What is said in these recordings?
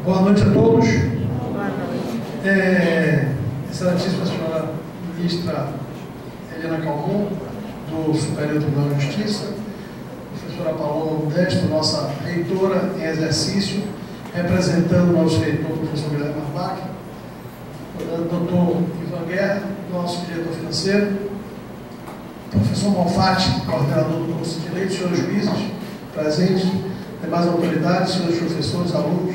Boa noite a todos. Boa noite. Excelentíssima senhora ministra Helena Calmon, do Superior Tribunal de Justiça, professora Paloma Modesto, nossa reitora em exercício, representando o nosso reitor, professor Guilherme Arbach, doutor Ivan Guerra, nosso diretor financeiro, professor Malfatti, coordenador do curso de Direito, senhores juízes presentes, demais autoridades, senhores professores, alunos.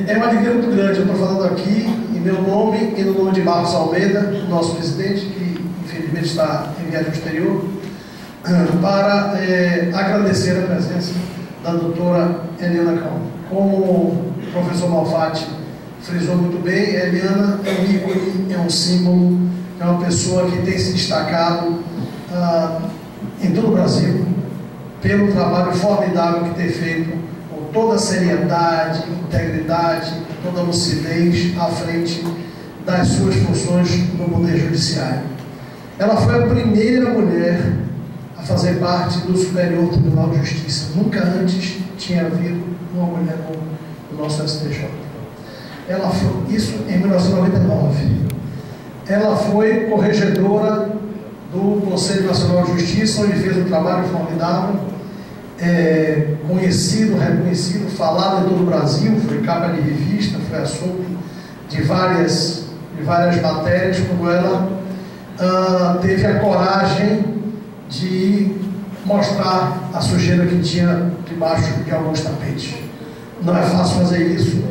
É uma alegria muito grande, eu estou falando aqui em meu nome e no nome de Marcos Almeida, nosso presidente, que infelizmente está em viagem exterior, para agradecer a presença da doutora Helena Calmon. Como o professor Malfatti frisou muito bem, a Helena é um ícone, é um símbolo, é uma pessoa que tem se destacado em todo o Brasil pelo trabalho formidável que tem feito, com toda a seriedade, integridade, toda a lucidez à frente das suas funções no Poder Judiciário. Ela foi a primeira mulher a fazer parte do Superior Tribunal de Justiça. Nunca antes tinha havido uma mulher no nosso STJ. Ela foi, isso em 1999. Ela foi corregedora do Conselho Nacional de Justiça, onde fez um trabalho formidável, conhecido, reconhecido, falado em todo o Brasil, foi capa de revista, foi assunto de várias matérias, como ela teve a coragem de mostrar a sujeira que tinha debaixo de alguns tapetes. Não é fácil fazer isso.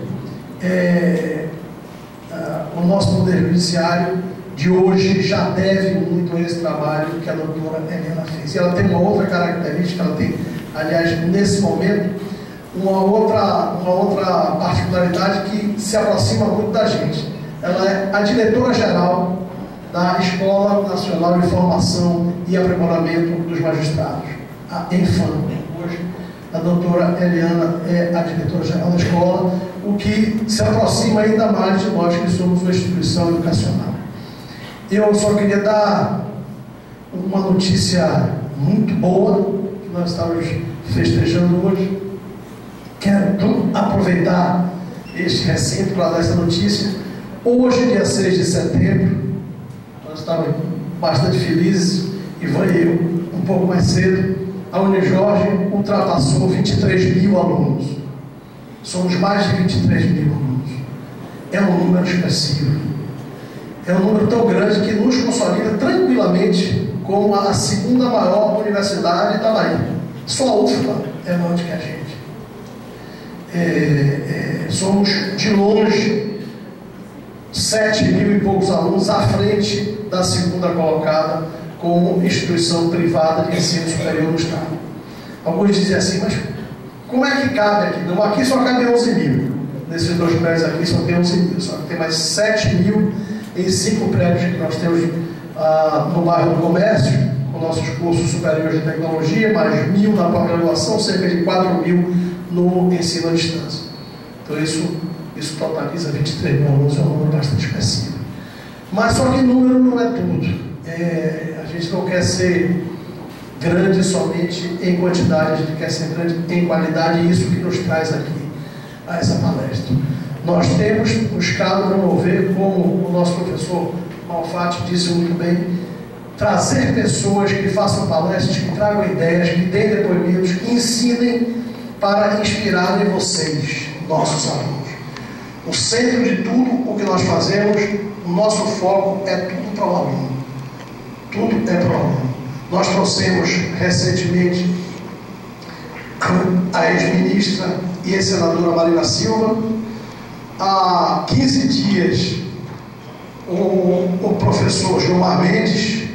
O nosso Poder Judiciário de hoje já deve muito a esse trabalho que a doutora Helena fez. E ela tem uma outra característica, ela tem, aliás, nesse momento, uma outra particularidade que se aproxima muito da gente. Ela é a diretora-geral da Escola Nacional de Formação e Aprimoramento dos Magistrados, a ENFAM. Hoje, a doutora Helena é a diretora-geral da escola, o que se aproxima ainda mais de nós que somos uma instituição educacional. Eu só queria dar uma notícia muito boa, que nós estamos festejando hoje. Quero aproveitar este recinto para dar essa notícia. Hoje, dia 6 de setembro, nós estávamos bastante felizes, Ivan e eu, um pouco mais cedo, a Unijorge ultrapassou 23 mil alunos. Somos mais de 23 mil alunos. É um número expressivo. É um número tão grande que nos consolida tranquilamente como a segunda maior universidade da Bahia. Só a UFBA é maior do que a gente. Somos, de longe, 7 mil e poucos alunos à frente da segunda colocada como instituição privada de ensino superior no Estado. Alguns dizem assim, mas como é que cabe aqui? Não, aqui só cabe 11 mil. Nesses dois prédios aqui só tem 11 mil, só que tem mais 7 mil em 5 prédios que nós temos no bairro do Comércio, com nossos cursos superiores de tecnologia, mais 1.000 na pós-graduação, cerca de 4 mil no ensino à distância. Então isso totaliza 23 mil alunos, é um número bastante expressivo. Mas só que número não é tudo. A gente não quer ser grande somente em quantidade, a gente quer ser grande em qualidade, e isso que nos traz aqui a essa palestra. Nós temos buscado promover, como o nosso professor Malfatti disse muito bem, trazer pessoas que façam palestras, que tragam ideias, que deem depoimentos, que ensinem para inspirarem vocês, nossos alunos. O centro de tudo o que nós fazemos, o nosso foco é tudo para o aluno. Tudo é para o aluno. Nós trouxemos recentemente a ex-ministra e ex-senadora Marina Silva. Há 15 dias, o professor Gilmar Mendes,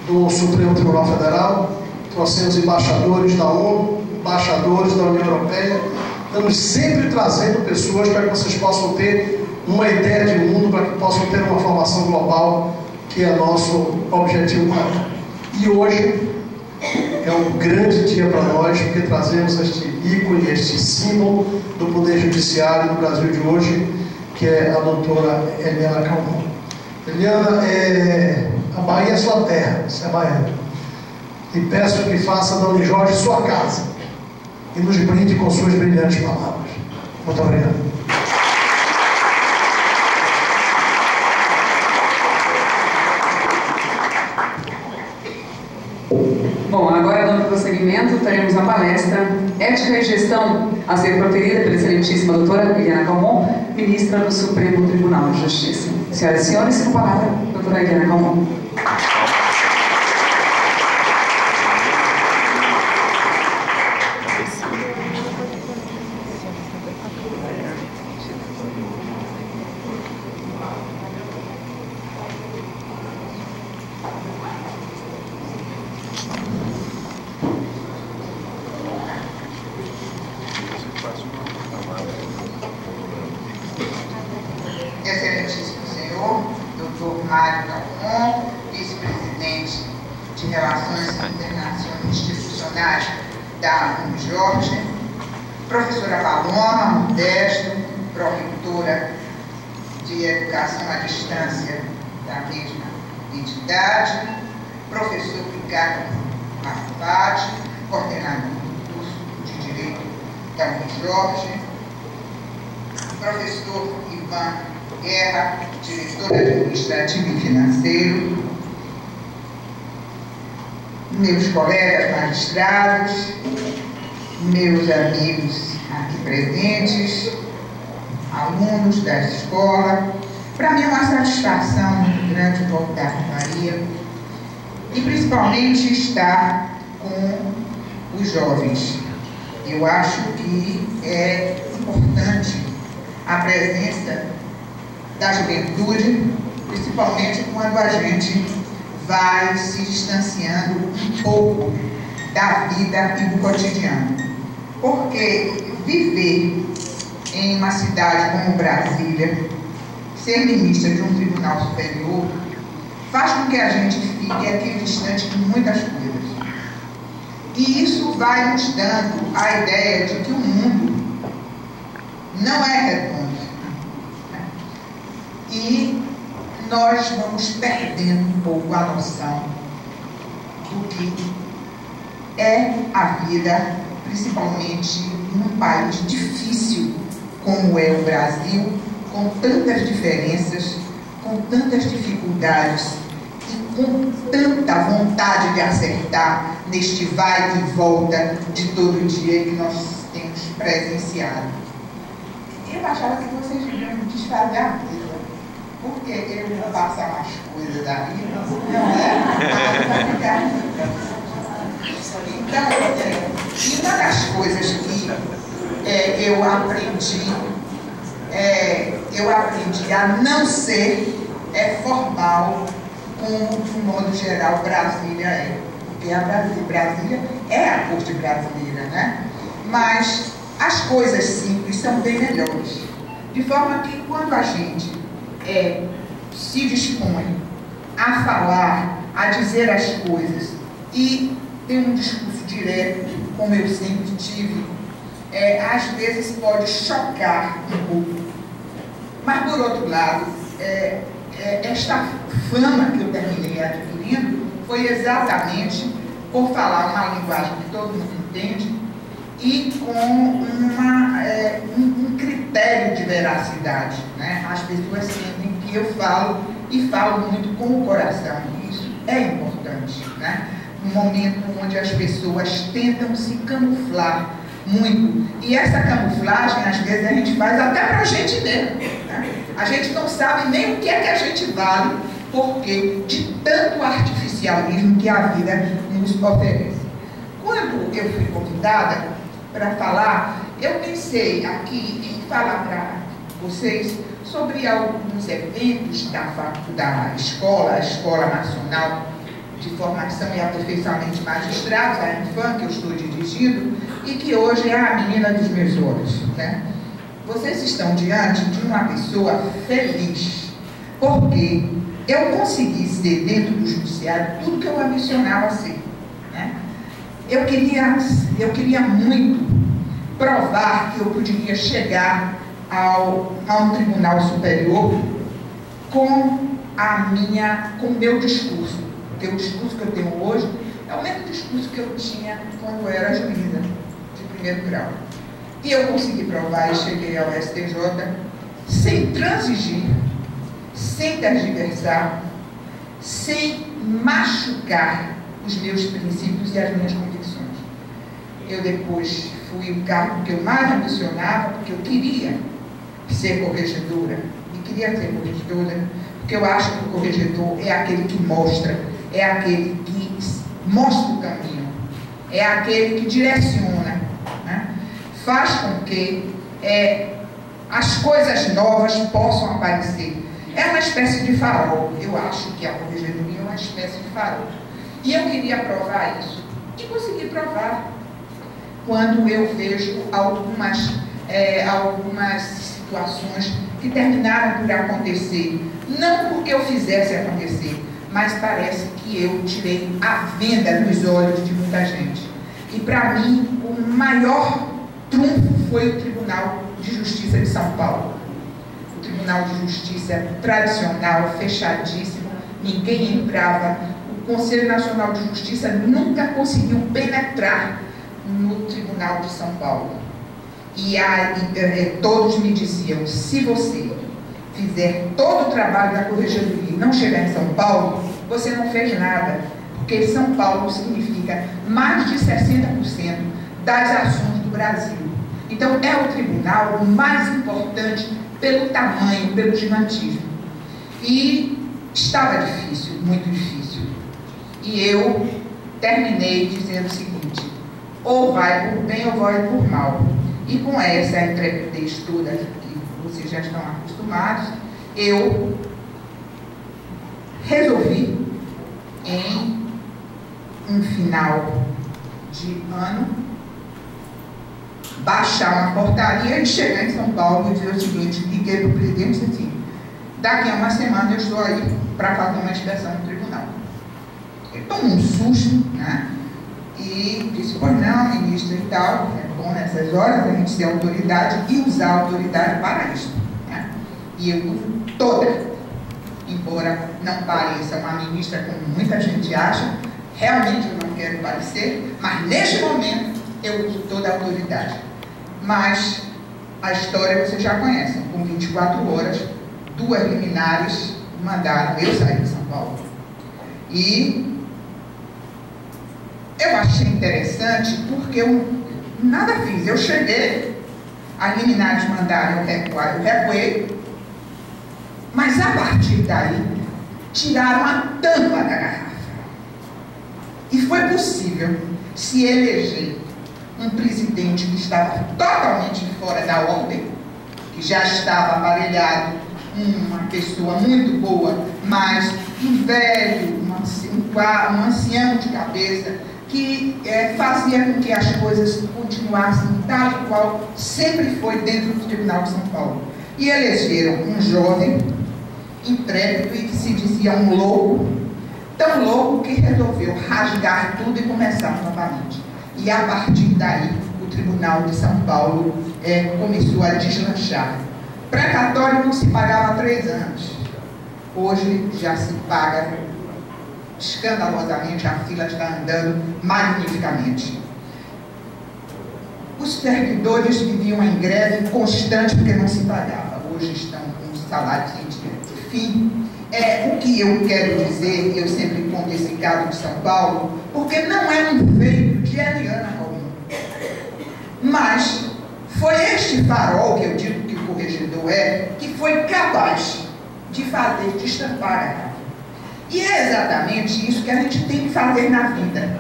do Supremo Tribunal Federal, trouxemos embaixadores da ONU, embaixadores da União Europeia. Estamos sempre trazendo pessoas para que vocês possam ter uma ideia de mundo, para que possam ter uma formação global, que é nosso objetivo maior. E hoje é um grande dia para nós, porque trazemos este ícone, este símbolo do Poder Judiciário do Brasil de hoje, que é a doutora Helena Calmon. Helena, a Bahia é sua terra, você é baiana. E peço que faça da Unijorge sua casa. e nos brinde com suas brilhantes palavras. Muito obrigado. Bom, agora dando prosseguimento, teremos a palestra Ética e Gestão, a ser proferida pela excelentíssima doutora Eliana Calmon, ministra do Supremo Tribunal de Justiça. Senhoras e senhores, com a palavra, doutora Eliana Calmon. Excelentíssimo senhor, doutor Mário Calmon, vice-presidente de Relações Institucionais da UniJorge, professora Paloma Modesto, pró-reitora de Educação à Distância da mesma entidade, professor Ricardo Marfati, coordenador do curso de Direito da UniJorge, professor Ivan Guerra, diretor administrativo e financeiro, meus colegas magistrados, meus amigos aqui presentes, alunos da escola. Para mim é uma satisfação muito grande voltar para Bahia e principalmente estar com os jovens. Eu acho que é importante a presença da juventude, principalmente quando a gente vai se distanciando um pouco da vida e do cotidiano. Porque viver em uma cidade como Brasília, ser ministra de um tribunal superior, faz com que a gente fique equidistante de muitas coisas. E isso vai nos dando a ideia de que o mundo não é redondo. E nós vamos perdendo um pouco a noção do que é a vida, principalmente num país difícil como é o Brasil, com tantas diferenças, com tantas dificuldades e com tanta vontade de acertar neste vai e volta de todo dia que nós temos presenciado. Eu achava que vocês iriam desfazer a vida, porque eu vou passar umas coisas aí, não é? Então, e uma das coisas que eu aprendi a não ser formal, como de um modo geral Brasília é. Porque a Brasília é a corte brasileira, né? Mas as coisas simples são bem melhores. De forma que quando a gente se dispõe a falar, a dizer as coisas e tem um discurso direto, como eu sempre tive, às vezes pode chocar um pouco. Mas, por outro lado, esta fama que eu terminei adquirindo foi exatamente por falar uma linguagem que todo mundo entende e com um critério de veracidade, né? As pessoas sentem que eu falo e falo muito com o coração. Isso é importante, né? No momento onde as pessoas tentam se camuflar muito. E essa camuflagem, às vezes, a gente faz até para a gente mesmo, né? A gente não sabe nem o que é que a gente vale, porque de tanto artificialismo que a vida nos oferece. Quando eu fui convidada para falar, eu pensei aqui em falar para vocês sobre alguns eventos da escola, a Escola Nacional de Formação e Aperfeiçoamento de Magistrados, a Infam, que eu estou dirigindo, e que hoje é a menina dos meus olhos, né? Vocês estão diante de uma pessoa feliz, porque eu consegui ser dentro do judiciário tudo que eu ambicionava ser, né? Eu queria muito provar que eu poderia chegar a um tribunal superior com o meu discurso. Porque o discurso que eu tenho hoje é o mesmo discurso que eu tinha quando eu era juíza de primeiro grau. E eu consegui provar e cheguei ao STJ sem transigir, sem tergiversar, sem machucar os meus princípios e as minhas convicções. Eu depois fui o cargo que eu mais ambicionava, porque eu queria ser corregedora, e queria ser corregedora, porque eu acho que o corregedor é aquele que mostra, é aquele que mostra o caminho, é aquele que direciona, né? Faz com que as coisas novas possam aparecer. É uma espécie de farol. Eu acho que a corregedoria é uma espécie de farol. E eu queria provar isso. E consegui provar. Quando eu vejo algumas situações que terminaram por acontecer. Não porque eu fizesse acontecer, mas parece que eu tirei a venda dos olhos de muita gente. E para mim, o maior trunfo foi o Tribunal de Justiça de São Paulo. O Tribunal de Justiça tradicional, fechadíssimo, ninguém entrava. O Conselho Nacional de Justiça nunca conseguiu penetrar no Tribunal de São Paulo. E todos me diziam, se você fizer todo o trabalho da corregedoria e não chegar em São Paulo, você não fez nada, porque São Paulo significa mais de 60% das ações do Brasil. Então, é o tribunal mais importante pelo tamanho, pelo gigantismo. E estava difícil, muito difícil. E eu terminei dizendo o seguinte, ou vai por bem ou vai por mal. E com essa intrepidez toda que vocês já estão acostumados, eu resolvi, em um final de ano, baixar uma portaria e chegar em São Paulo e dizer o seguinte, liguei para o presidente e disse assim, daqui a uma semana eu estou aí para fazer uma inspeção no tribunal. Ele tomou um susto, né? E disse, pois não, ministro e tal, é bom nessas horas a gente ser autoridade e usar a autoridade para isso, né? E eu toda, embora não pareça uma ministra como muita gente acha, realmente eu não quero parecer, mas neste momento eu uso toda a autoridade. Mas a história vocês já conhecem, com 24 horas, 2 liminares mandaram eu sair de São Paulo. E eu achei interessante porque eu nada fiz. Eu cheguei, as liminares mandaram eu recuar, eu recuei, mas a partir daí tiraram a tampa da garrafa. E foi possível se eleger um presidente que estava totalmente fora da ordem, que já estava aparelhado, uma pessoa muito boa, mas um velho, um ancião de cabeça, que fazia com que as coisas continuassem tal e qual sempre foi dentro do Tribunal de São Paulo. E elegeram um jovem, intrépido e que se dizia um louco, tão louco que resolveu rasgar tudo e começar novamente. E a partir daí, o Tribunal de São Paulo começou a deslanchar. Precatório não se pagava há 3 anos. Hoje já se paga escandalosamente, a fila está andando magnificamente. Os servidores viviam em greve constante porque não se pagava. Hoje estão com salários em dia. Enfim, o que eu quero dizer, eu sempre conto esse caso de São Paulo, porque não é um feito de Eliana Calmon. Mas foi este farol que eu digo que o corregedor que foi capaz de fazer destampar a garrafa. E é exatamente isso que a gente tem que fazer na vida.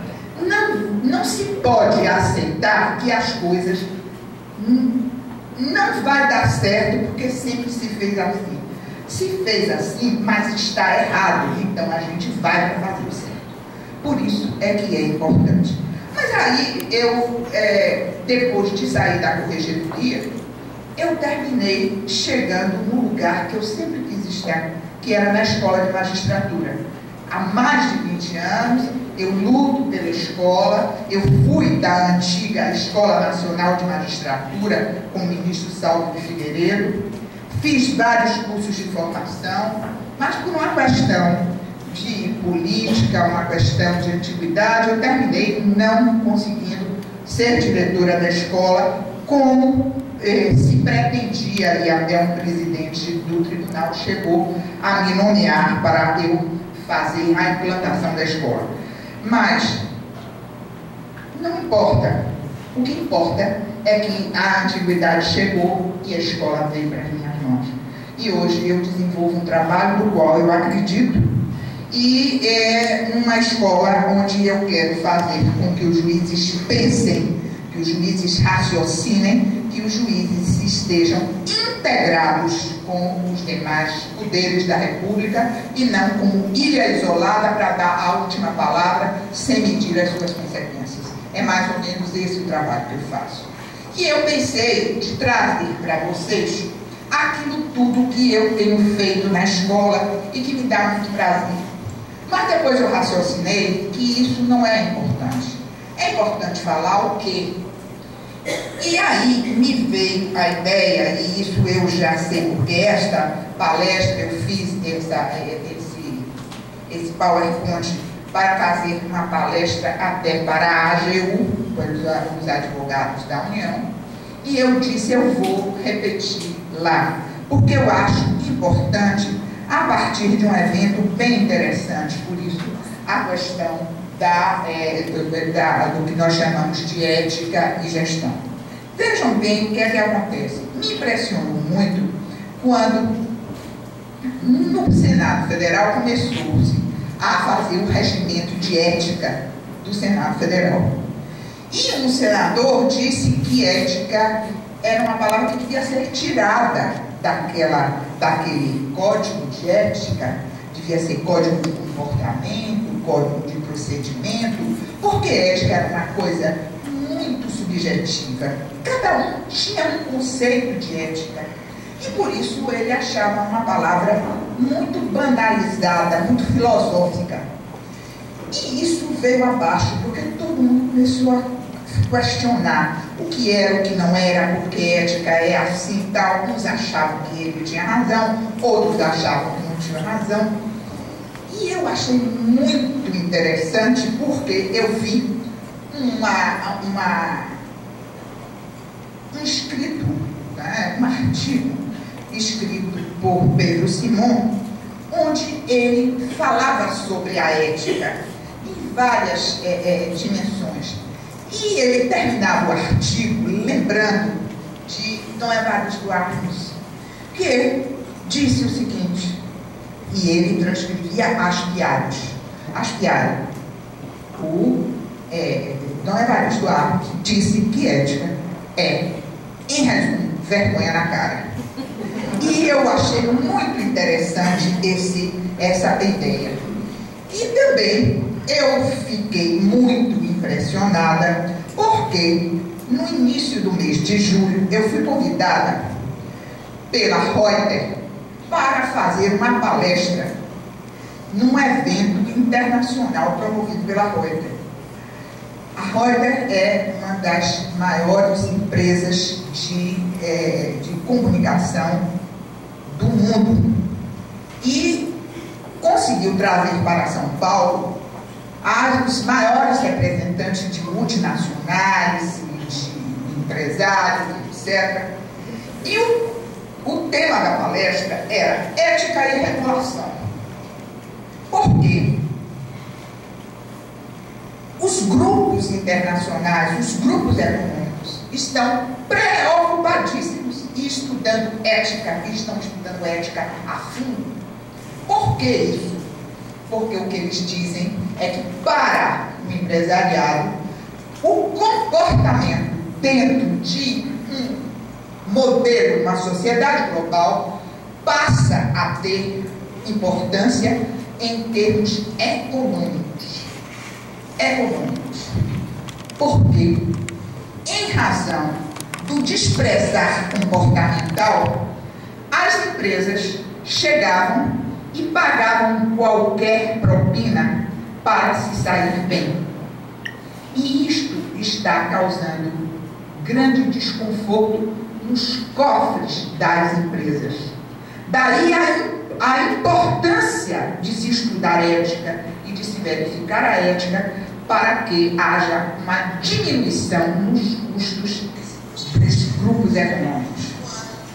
Não se pode aceitar que as coisas não vai dar certo porque sempre se fez assim. Se fez assim, mas está errado, então a gente vai para fazer o certo. Por isso é que é importante. Mas aí eu, depois de sair da corregedoria, eu terminei chegando no lugar que eu sempre quis estar, que era na escola de magistratura. Há mais de 20 anos, eu luto pela escola, eu fui da antiga Escola Nacional de Magistratura com o ministro Salvo de Figueiredo, fiz vários cursos de formação, mas por uma questão de política, uma questão de antiguidade, eu terminei não conseguindo ser diretora da escola, como se pretendia, e até um presidente do tribunal chegou a me nomear para eu fazer a implantação da escola. Mas não importa. O que importa é que a antiguidade chegou e a escola veio para as minhas mãos. E hoje eu desenvolvo um trabalho no qual eu acredito, e é uma escola onde eu quero fazer com que os juízes pensem, que os juízes raciocinem, que os juízes estejam integrados com os demais poderes da República e não como ilha isolada para dar a última palavra sem medir as suas consequências. É mais ou menos esse o trabalho que eu faço. E eu pensei de trazer para vocês aquilo tudo que eu tenho feito na escola e que me dá muito prazer. Mas depois eu raciocinei que isso não é importante. É importante falar o quê? E aí me veio a ideia, e isso eu já sei, porque esta palestra eu fiz esse PowerPoint para fazer uma palestra até para a AGU, para os advogados da União, e eu disse, eu vou repetir lá, porque eu acho importante, a partir de um evento bem interessante, por isso a questão do que nós chamamos de ética e gestão. Vejam bem o que é que acontece. Me impressionou muito quando no Senado Federal começou-se a fazer o regimento de ética do Senado Federal. E um senador disse que ética era uma palavra que devia ser tirada daquele código de ética, devia ser código de comportamento, código de procedimento, porque ética era uma coisa muito subjetiva. Cada um tinha um conceito de ética. E por isso ele achava uma palavra muito banalizada, muito filosófica. E isso veio abaixo, porque todo mundo começou a questionar o que era, o que não era, porque ética é assim e tal. Uns achavam que ele tinha razão, outros achavam que não tinha razão. E eu achei muito interessante, porque eu vi um escrito, né, um artigo escrito por Pedro Simon, onde ele falava sobre a ética em várias dimensões. E ele terminava o artigo lembrando de Dom Evaristo Arnes, que disse o seguinte, e ele transcrevia as piadas. Dom Evaristo Arnes disse que ética é, em resumo, vergonha na cara. E eu achei muito interessante essa ideia. E também eu fiquei muito impressionada porque no início do mês de julho eu fui convidada pela Reuters para fazer uma palestra num evento internacional promovido pela Reuters. A Reuters é uma das maiores empresas de comunicação do mundo e conseguiu trazer para São Paulo os maiores representantes de multinacionais, de empresários, etc. E o tema da palestra era ética e regulação. Por quê? Os grupos internacionais, os grupos econômicos estão preocupadíssimos e estudando ética, estão estudando ética a fundo. Por que isso? Porque o que eles dizem é que para o empresariado, o comportamento dentro de um modelo, uma sociedade global, passa a ter importância em termos econômicos. Porque, em razão do desprezar comportamental, as empresas chegavam e pagavam qualquer propina para se sair bem. E isto está causando grande desconforto nos cofres das empresas. Daí a importância de se estudar ética e de se verificar a ética para que haja uma diminuição nos custos dos grupos econômicos.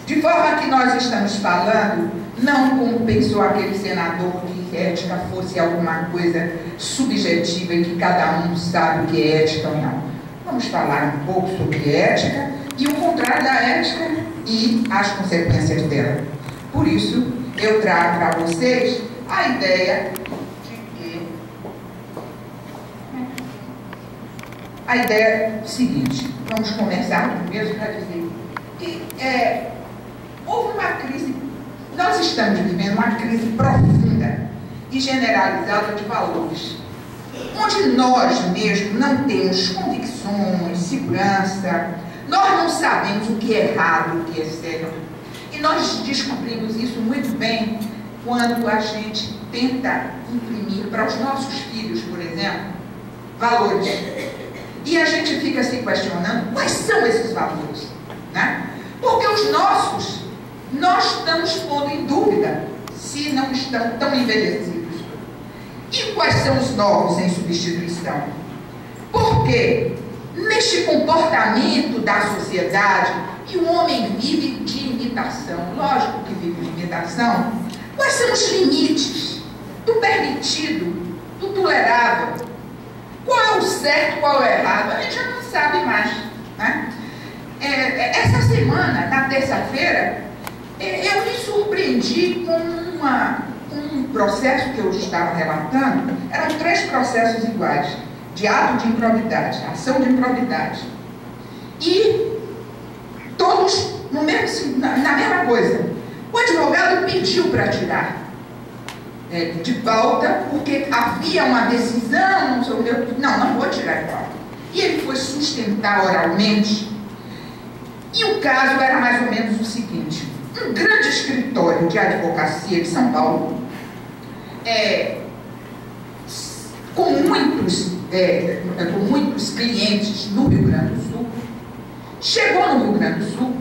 De forma que nós estamos falando, não como pensou aquele senador, que ética fosse alguma coisa subjetiva e que cada um sabe o que é ética ou não. Vamos falar um pouco sobre ética e o contrário da ética e as consequências dela. Por isso, eu trago para vocês a ideia seguinte. Vamos começar mesmo para dizer que houve uma crise, nós estamos vivendo uma crise profunda e generalizada de valores, onde nós mesmos não temos convicções, segurança, nós não sabemos o que é errado, o que é certo. E nós descobrimos isso muito bem quando a gente tenta imprimir para os nossos filhos, por exemplo, valores. E a gente fica se questionando quais são esses valores, né? Porque os nossos, nós estamos pondo em dúvida se não estão tão envelhecidos. E quais são os novos em substituição? Porque neste comportamento da sociedade, e o homem vive de imitação, lógico que vive de imitação, quais são os limites do permitido, do tolerável? Qual é o certo, qual é o errado? A gente já não sabe mais, né? Essa semana, na terça-feira, eu me surpreendi com um processo que eu estava relatando. Eram 3 processos iguais, de ato de improbidade, ação de improbidade. E todos na mesma coisa. O advogado pediu para tirar de volta, porque havia uma decisão, não vou tirar de volta. E ele foi sustentar oralmente. E o caso era mais ou menos o seguinte: um grande escritório de advocacia de São Paulo, com muitos clientes no Rio Grande do Sul, chegou no Rio Grande do Sul,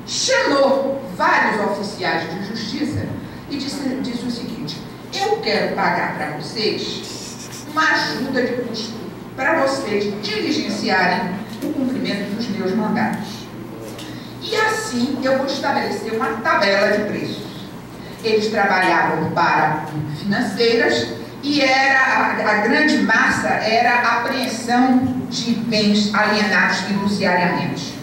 chamou vários oficiais de justiça e disse o seguinte: eu quero pagar para vocês uma ajuda de custo para vocês diligenciarem o cumprimento dos meus mandatos. E assim eu vou estabelecer uma tabela de preços. Eles trabalhavam para financeiras e a grande massa era a apreensão de bens alienados fiduciariamente.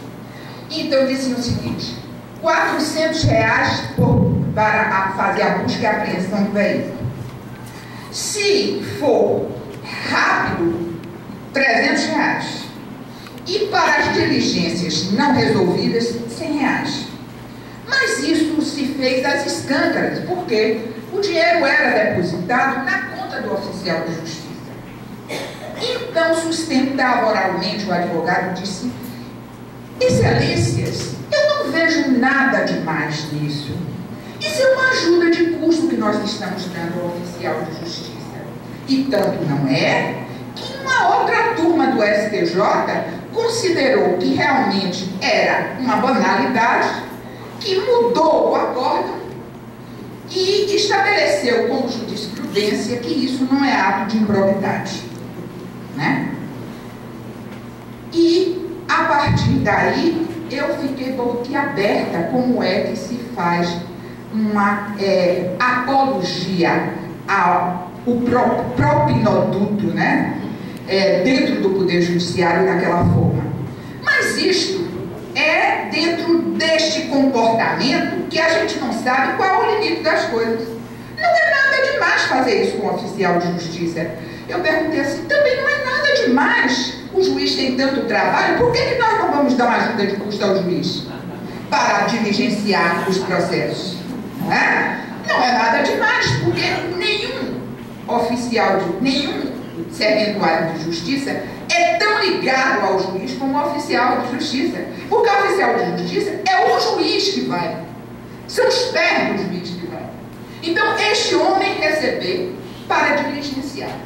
Então diziam o seguinte: R$400 para fazer a busca e a apreensão do veículo. Se for rápido, R$300. E para as diligências não resolvidas, R$100. Mas isso se fez às escândaras, porque o dinheiro era depositado na conta do oficial de justiça. Então, sustentava oralmente, o advogado disse: excelências, eu não vejo nada demais nisso. Isso é uma ajuda de custo que nós estamos dando ao oficial de justiça. E tanto não é que uma outra turma do STJ considerou que realmente era uma banalidade, que mudou o acórdão e estabeleceu como jurisprudência que isso não é ato de improbidade, né? E a partir daí eu fiquei boquiaberta como é que se faz uma apologia ao propinoduto, né? Dentro do Poder Judiciário daquela forma. Mas isto é dentro deste comportamento que a gente não sabe qual é o limite das coisas. Não é nada demais fazer isso com o oficial de justiça. Eu perguntei assim: também não é nada demais, o juiz tem tanto trabalho, por que nós não vamos dar uma ajuda de custo ao juiz para diligenciar os processos? Não é nada demais, porque nenhum oficial, nenhum serventuário de justiça é tão ligado ao juiz como o oficial de justiça. Porque o oficial de justiça é o juiz que vai. São os pés do juiz que vai. Então, este homem receber para diligenciar.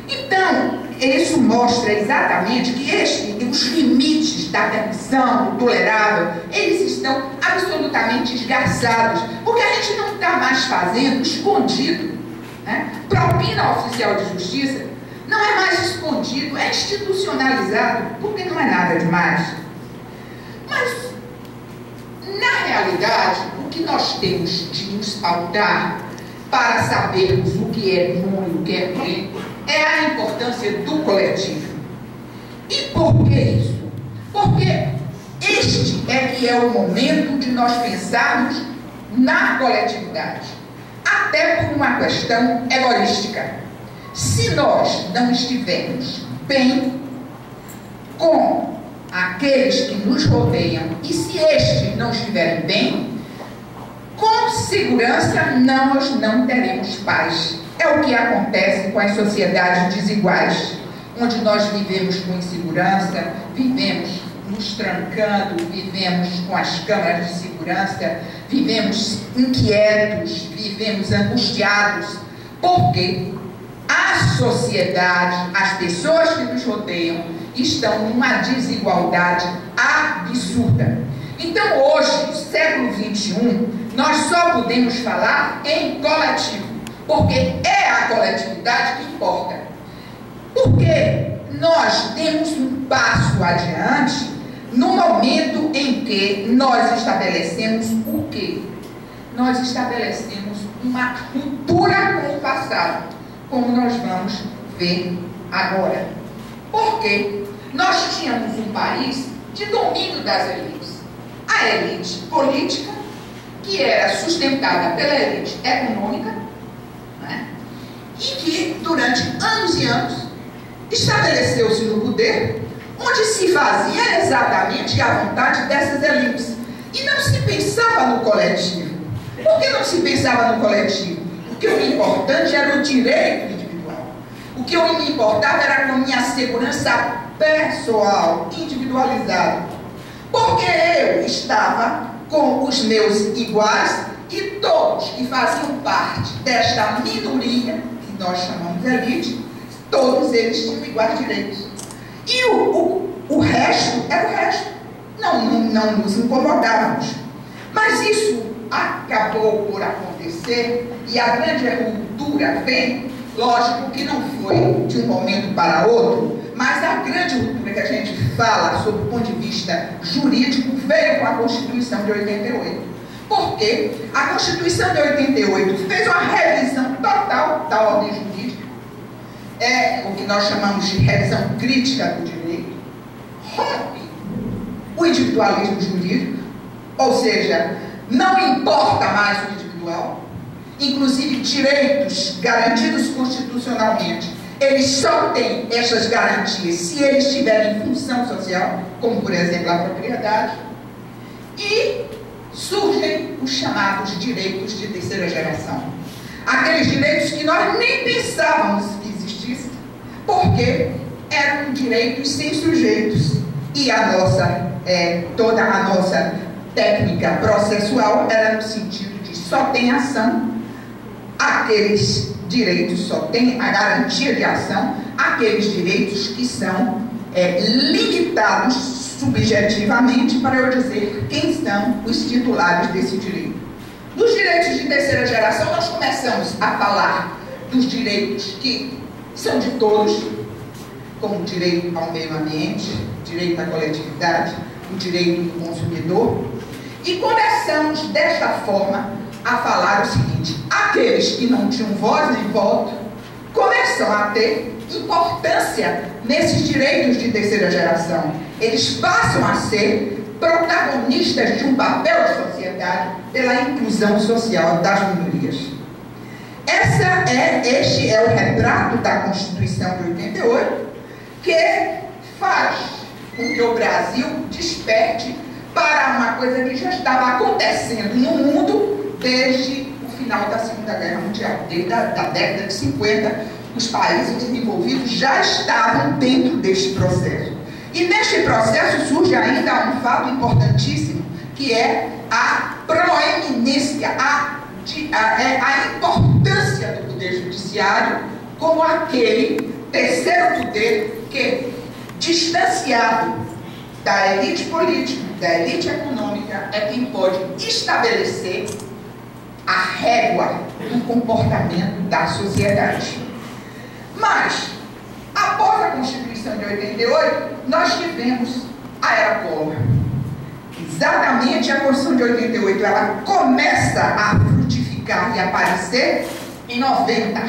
Então, isso mostra exatamente que os limites da permissão, do tolerável, eles estão absolutamente esgarçados. Porque a gente não está mais fazendo escondido, né? Propina ao oficial de justiça não é mais escondido, é institucionalizado, porque não é nada demais. Mas, na realidade, o que nós temos de nos pautar para sabermos o que é bom e o que é ruim é a importância do coletivo. E por que isso? Porque este é que é o momento de nós pensarmos na coletividade, até por uma questão egoística. Se nós não estivermos bem com aqueles que nos rodeiam, e se estes não estiverem bem, com segurança nós não teremos paz. É o que acontece com as sociedades desiguais, onde nós vivemos com insegurança, vivemos nos trancando, vivemos com as câmaras de segurança, vivemos inquietos, vivemos angustiados, porque a sociedade, as pessoas que nos rodeiam, estão numa desigualdade absurda. Então hoje, no século XXI, nós só podemos falar em coletivo, porque é a coletividade que importa. Porque nós demos um passo adiante no momento em que nós estabelecemos o quê? Nós estabelecemos uma ruptura com o passado, como nós vamos ver agora. Porque nós tínhamos um país de domínio das elites. A elite política, que era sustentada pela elite econômica, né? E que durante anos e anos estabeleceu-se no poder, onde se fazia exatamente a vontade dessas elites. E não se pensava no coletivo. Por que não se pensava no coletivo? Porque o importante era o direito individual. O que eu me importava era com a minha segurança pessoal, individualizada. Porque eu estava com os meus iguais e todos que faziam parte desta minoria, que nós chamamos de elite, todos eles tinham iguais direitos. E o resto era o resto. Não nos incomodávamos. Mas isso acabou por acontecer e a grande ruptura vem, lógico que não foi de um momento para outro, mas a grande ruptura que a gente fala sob o ponto de vista jurídico veio com a Constituição de 88. Porque a Constituição de 88 fez uma revisão total da ordem jurídica, é o que nós chamamos de revisão crítica do direito, rompe o individualismo jurídico, ou seja, não importa mais o individual, inclusive direitos garantidos constitucionalmente, eles só têm essas garantias se eles tiverem função social, como por exemplo a propriedade, e surgem os chamados direitos de terceira geração. Aqueles direitos que nós nem pensávamos que existissem, porque eram direitos sem sujeitos. E a nossa, toda a nossa técnica processual era no sentido de só tem ação aqueles direitos, só tem a garantia de ação aqueles direitos que são limitados subjetivamente para eu dizer quem são os titulares desse direito. Nos direitos de terceira geração, nós começamos a falar dos direitos que são de todos, como o direito ao meio ambiente, direito à coletividade, o direito do consumidor, e começamos desta forma a falar o seguinte: aqueles que não tinham voz nem voto começam a ter importância nesses direitos de terceira geração. Eles passam a ser protagonistas de um papel de sociedade pela inclusão social das minorias. Este é o retrato da Constituição de 88, que faz com que o Brasil desperte para uma coisa que já estava acontecendo no mundo desde o final da Segunda Guerra Mundial. Desde a década de 50, os países desenvolvidos já estavam dentro deste processo. E neste processo surge ainda um fato importantíssimo, que é a proeminência, a importância do Poder Judiciário como aquele terceiro poder que, distanciado da elite política, da elite econômica, é quem pode estabelecer a régua do comportamento da sociedade. Mas Constituição de 88, nós tivemos a Era Collor. Exatamente a Constituição de 88, ela começa a frutificar e aparecer em 90,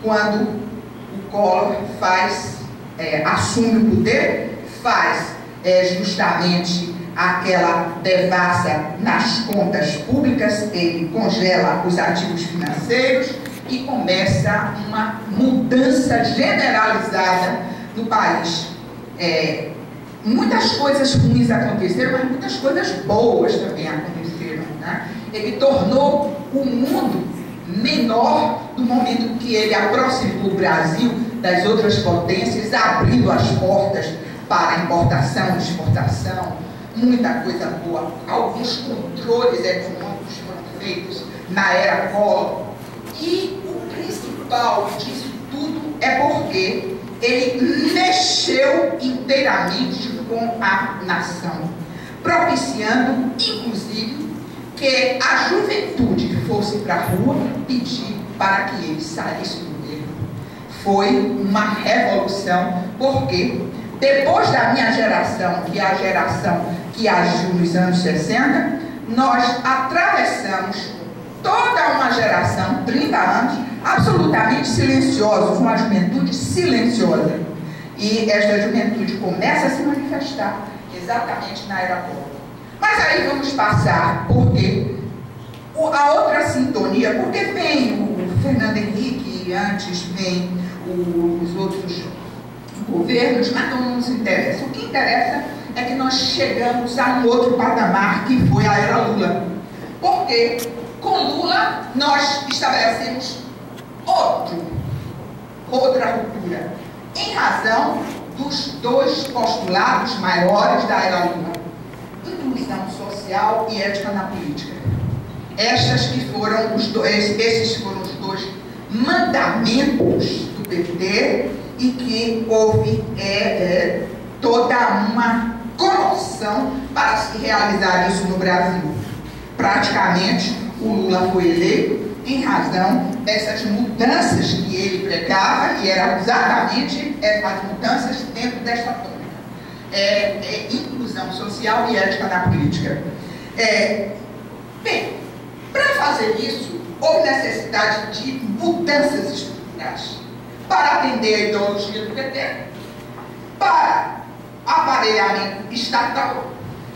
quando o Collor assume o poder, faz justamente aquela devassa nas contas públicas, ele congela os ativos financeiros e começa uma mudança generalizada no país. Muitas coisas ruins aconteceram, mas muitas coisas boas também aconteceram, né? Ele tornou o mundo menor no momento que ele aproximou o Brasil das outras potências, abrindo as portas para importação e exportação, muita coisa boa. Alguns controles econômicos foram feitos na Era Collor. E o principal disso tudo é porque ele mexeu inteiramente com a nação, propiciando, inclusive, que a juventude fosse para a rua pedir para que ele saísse do governo. Foi uma revolução, porque depois da minha geração, que é a geração que agiu nos anos 60, nós atravessamos toda uma geração, 30 anos, absolutamente silenciosos, uma juventude silenciosa. E esta juventude começa a se manifestar exatamente na Era Collor. Mas aí vamos passar, porque a outra sintonia, porque vem o Fernando Henrique, antes vem os outros governos, mas não nos interessa. O que interessa é que nós chegamos a um outro patamar, que foi a Era Lula. Porque com Lula nós estabelecemos outra ruptura, em razão dos dois postulados maiores da Era Lula: inclusão social e ética na política. Esses foram os dois mandamentos do PT, e que houve toda uma comoção para se realizar isso no Brasil. Praticamente, o Lula foi eleito em razão dessas mudanças que ele pregava, e eram exatamente as mudanças dentro desta tônica. Inclusão social e ética na política. Bem, para fazer isso, houve necessidade de mudanças estruturais para atender a ideologia do PT, para aparelhamento estatal,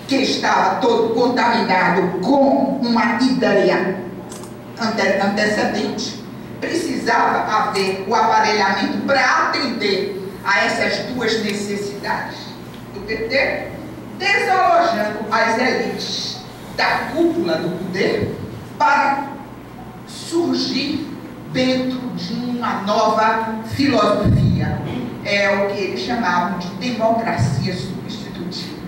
que estava todo contaminado com uma ideia antecedente. Precisava haver o aparelhamento para atender a essas duas necessidades do PT, desalojando as elites da cúpula do poder para surgir dentro de uma nova filosofia. É o que eles chamavam de democracia substitutiva,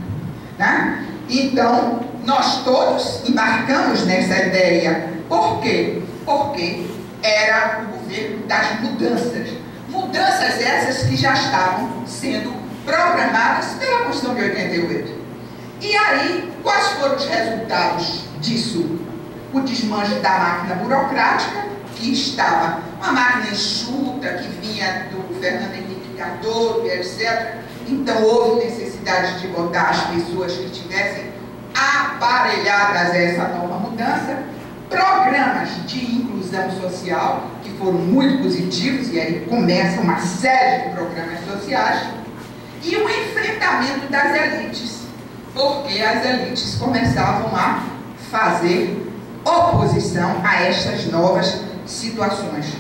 né? Então, nós todos embarcamos nessa ideia. Por quê? Porque era o governo das mudanças. Mudanças essas que já estavam sendo programadas pela Constituição de 88. E aí, quais foram os resultados disso? O desmanche da máquina burocrática, que estava uma máquina enxuta, que vinha do Fernando Henrique Cardoso, etc. Então, houve necessidade de botar as pessoas que estivessem aparelhadas a essa nova mudança. Programas de inclusão social, que foram muito positivos, e aí começa uma série de programas sociais. E o enfrentamento das elites, porque as elites começavam a fazer oposição a estas novas situações.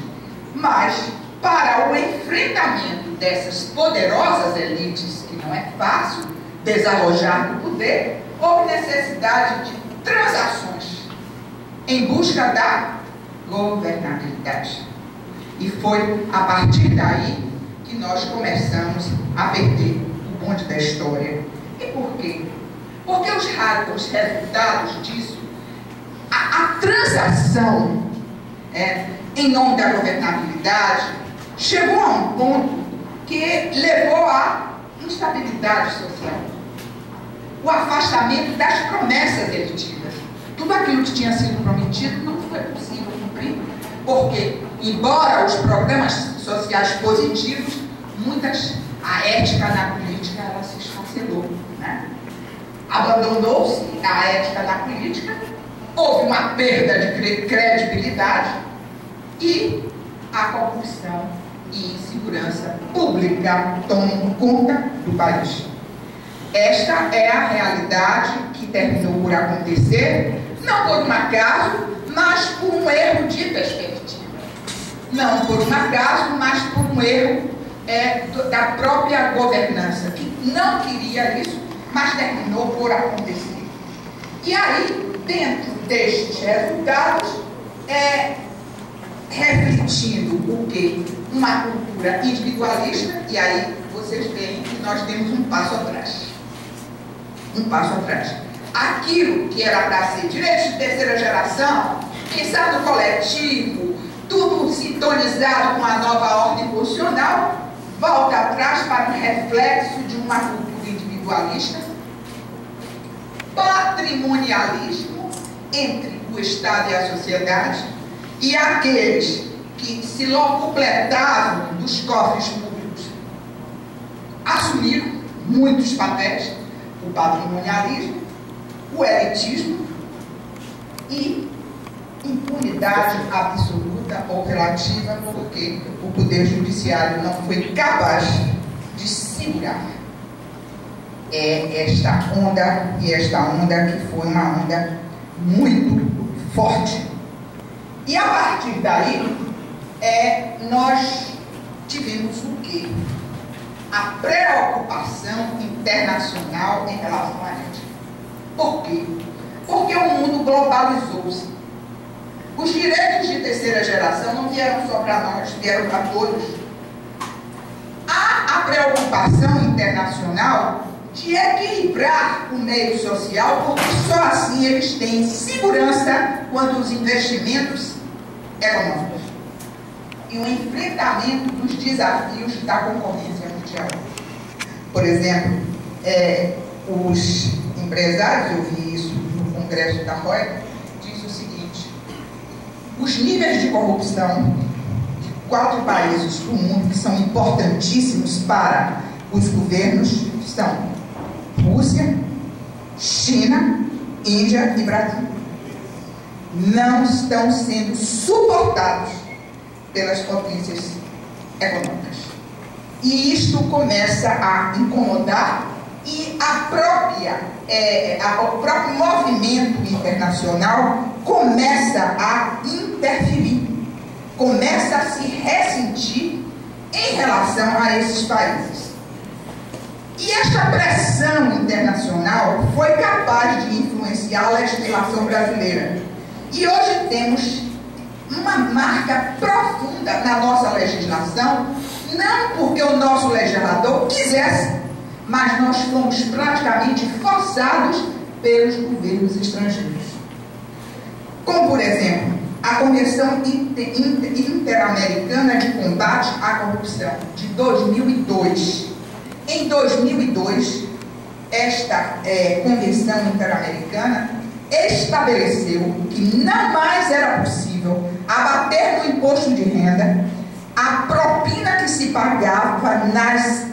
Mas, para o enfrentamento dessas poderosas elites, que não é fácil desalojar do poder, houve necessidade de transações em busca da governabilidade. E foi a partir daí que nós começamos a perder o bonde da história. E por quê? Porque os resultados disso, a transação em nome da governabilidade chegou a um ponto que levou à instabilidade social, o afastamento das promessas elitivas. Tudo aquilo que tinha sido prometido não foi possível cumprir, porque, embora os programas sociais positivos, muitas a ética na política ela se esfacelou, né? Abandonou-se a ética na política, houve uma perda de credibilidade e a corrupção e insegurança pública tomam conta do país. Esta é a realidade que terminou por acontecer, não por um acaso, mas por um erro de perspectiva. Não por um acaso, mas por um erro da própria governança, que não queria isso, mas terminou por acontecer. E aí, dentro destes resultados, refletindo o quê? Uma cultura individualista, e aí vocês veem que nós temos um passo atrás. Um passo atrás. Aquilo que era para ser direitos de terceira geração, pensar no coletivo, tudo sintonizado com a nova ordem constitucional, volta atrás para um reflexo de uma cultura individualista, patrimonialismo entre o Estado e a sociedade, e aqueles que se locupletavam dos cofres públicos assumiram muitos papéis, o patrimonialismo, o elitismo e impunidade absoluta ou relativa, porque o Poder Judiciário não foi capaz de segurar esta onda, e esta onda que foi uma onda muito forte. E a partir daí, nós tivemos o quê? A preocupação internacional em relação a ética. Por quê? Porque o mundo globalizou-se. Os direitos de terceira geração não vieram só para nós, vieram para todos. Há a preocupação internacional de equilibrar o meio social, porque só assim eles têm segurança quanto aos investimentos econômicos e o enfrentamento dos desafios da concorrência mundial. Por exemplo, os empresários, eu vi isso no Congresso da Reuters, diz o seguinte: os níveis de corrupção de 4 países do mundo que são importantíssimos para os governos são Rússia, China, Índia e Brasil. Não estão sendo suportados pelas potências econômicas. E isto começa a incomodar, e o próprio movimento internacional começa a interferir, começa a se ressentir em relação a esses países. E esta pressão internacional foi capaz de influenciar a legislação brasileira. E hoje temos uma marca profunda na nossa legislação, não porque o nosso legislador quisesse, mas nós fomos praticamente forçados pelos governos estrangeiros. Como, por exemplo, a Convenção Interamericana de Combate à Corrupção, de 2002. Em 2002, esta Convenção Interamericana estabeleceu que não mais era possível abater no imposto de renda a propina que se pagava nas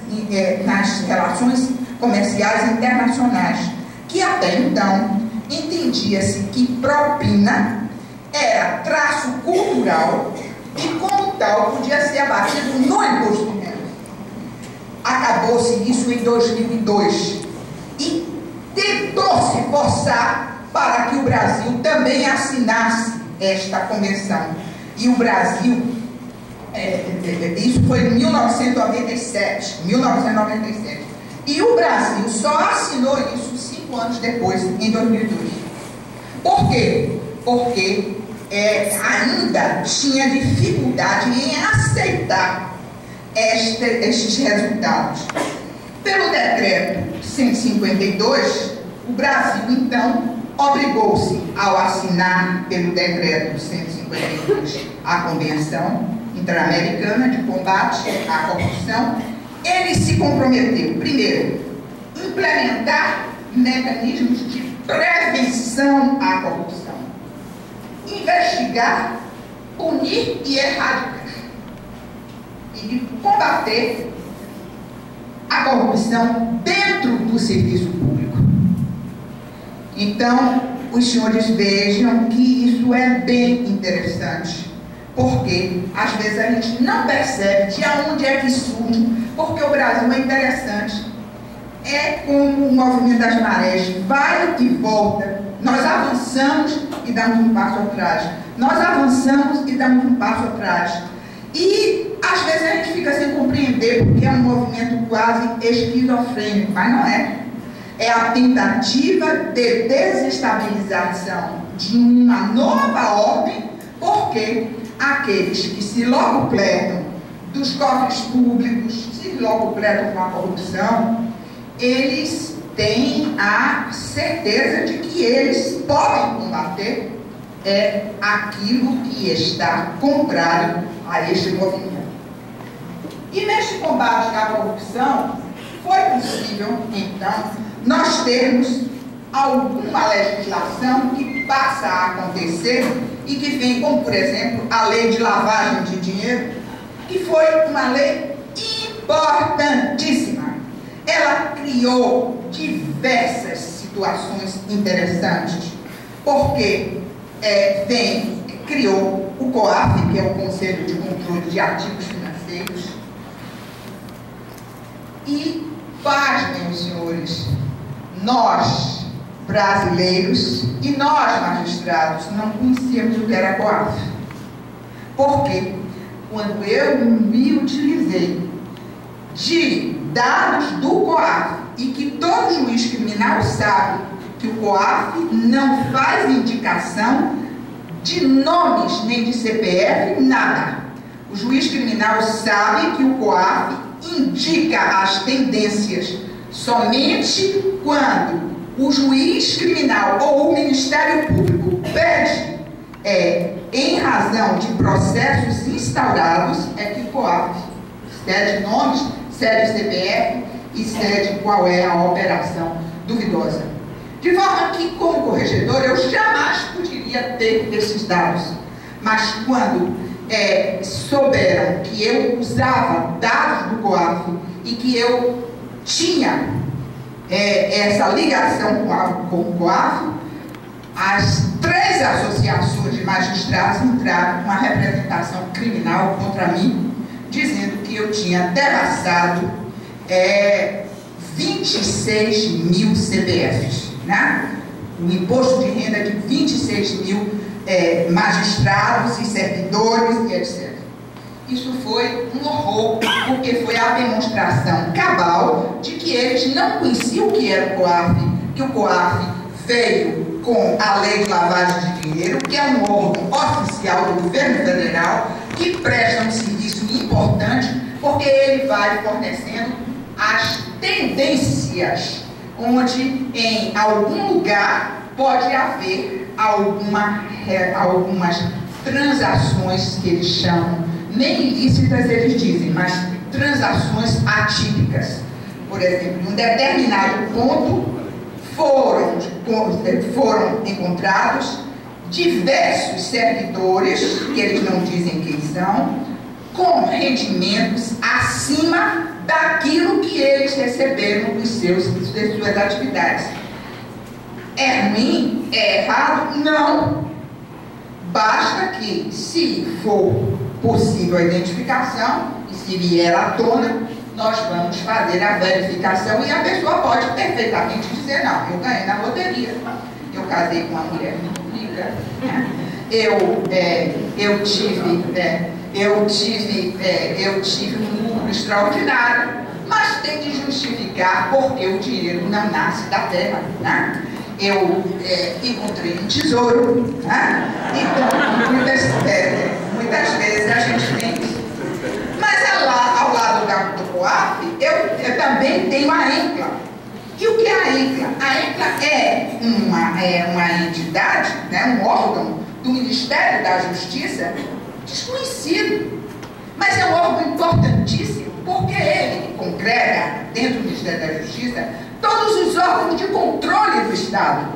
relações comerciais internacionais, que até então entendia-se que propina era traço cultural e, como tal, podia ser abatido no imposto de renda. Acabou-se isso em 2002 e tentou-se forçar para que o Brasil também assinasse esta convenção. E o Brasil, isso foi em 1997, e o Brasil só assinou isso 5 anos depois, em 2002. Por quê? Porque ainda tinha dificuldade em aceitar estes resultados. Pelo decreto 152, o Brasil, então, obrigou-se, ao assinar pelo decreto 152 a Convenção Interamericana de Combate à Corrupção, ele se comprometeu, primeiro, implementar mecanismos de prevenção à corrupção, investigar, punir e erradicar, e de combater a corrupção dentro do serviço público. Então, os senhores vejam que isso é bem interessante, porque às vezes a gente não percebe de onde é que surge, porque o Brasil é interessante. É como o movimento das marés, vai e volta. Nós avançamos e damos um passo atrás. Nós avançamos e damos um passo atrás. E às vezes a gente fica sem compreender, porque é um movimento quase esquizofrênico, mas não é. É a tentativa de desestabilização de uma nova ordem, porque aqueles que se locupletam dos cofres públicos, se locupletam com a corrupção, eles têm a certeza de que eles podem combater aquilo que está contrário a este movimento. E neste combate à corrupção, foi possível, então, nós termos alguma legislação que passa a acontecer e que vem, como por exemplo, a lei de lavagem de dinheiro, que foi uma lei importantíssima. Ela criou diversas situações interessantes, porque criou o COAF, que é o Conselho de Controle de Ativos Financeiros, e, pasmem, meus senhores, nós, brasileiros, e nós, magistrados, não conhecíamos o que era COAF. Porque quando eu me utilizei de dados do COAF, e que todo juiz criminal sabe que o COAF não faz indicação de nomes, nem de CPF, nada. O juiz criminal sabe que o COAF indica as tendências somente quando o juiz criminal ou o Ministério Público pede, em razão de processos instaurados, é que o COAF cede nomes, cede CPF e cede qual é a operação duvidosa. De forma que, como corregedor, eu jamais poderia ter esses dados. Mas quando souberam que eu usava dados do COAF e que eu tinha essa ligação com o COAF, as 3 associações de magistrados entraram com uma representação criminal contra mim, dizendo que eu tinha devastado 26 mil CPFs, né? O imposto de renda de 26 mil magistrados e servidores e etc. Isso foi um horror, porque foi a demonstração cabal de que eles não conheciam o que era o COAF, que o COAF veio com a lei de lavagem de dinheiro, que é um órgão oficial do governo federal, que presta um serviço importante, porque ele vai fornecendo as tendências, onde em algum lugar pode haver algumas transações que eles chamam, nem ilícitas eles dizem, mas transações atípicas. Por exemplo, em um determinado ponto foram encontrados diversos servidores, que eles não dizem quem são, com rendimentos acima daquilo que eles receberam das suas atividades. É ruim? É errado? Não. Basta que, se for possível a identificação, e se vier à tona, nós vamos fazer a verificação e a pessoa pode perfeitamente dizer: não, eu ganhei na loteria, eu casei com uma mulher muito rica, né? eu tive um lucro extraordinário, mas tem que justificar porque o dinheiro não nasce da terra, né? Eu encontrei um tesouro, né? Então muitas vezes a gente tem isso. Mas ao lado do COAF, eu também tenho a ENCLA. E o que é a ENCLA? A ENCLA é uma entidade, né, um órgão do Ministério da Justiça desconhecido, mas é um órgão importantíssimo, porque ele congrega dentro do Ministério da Justiça todos os órgãos de controle do Estado.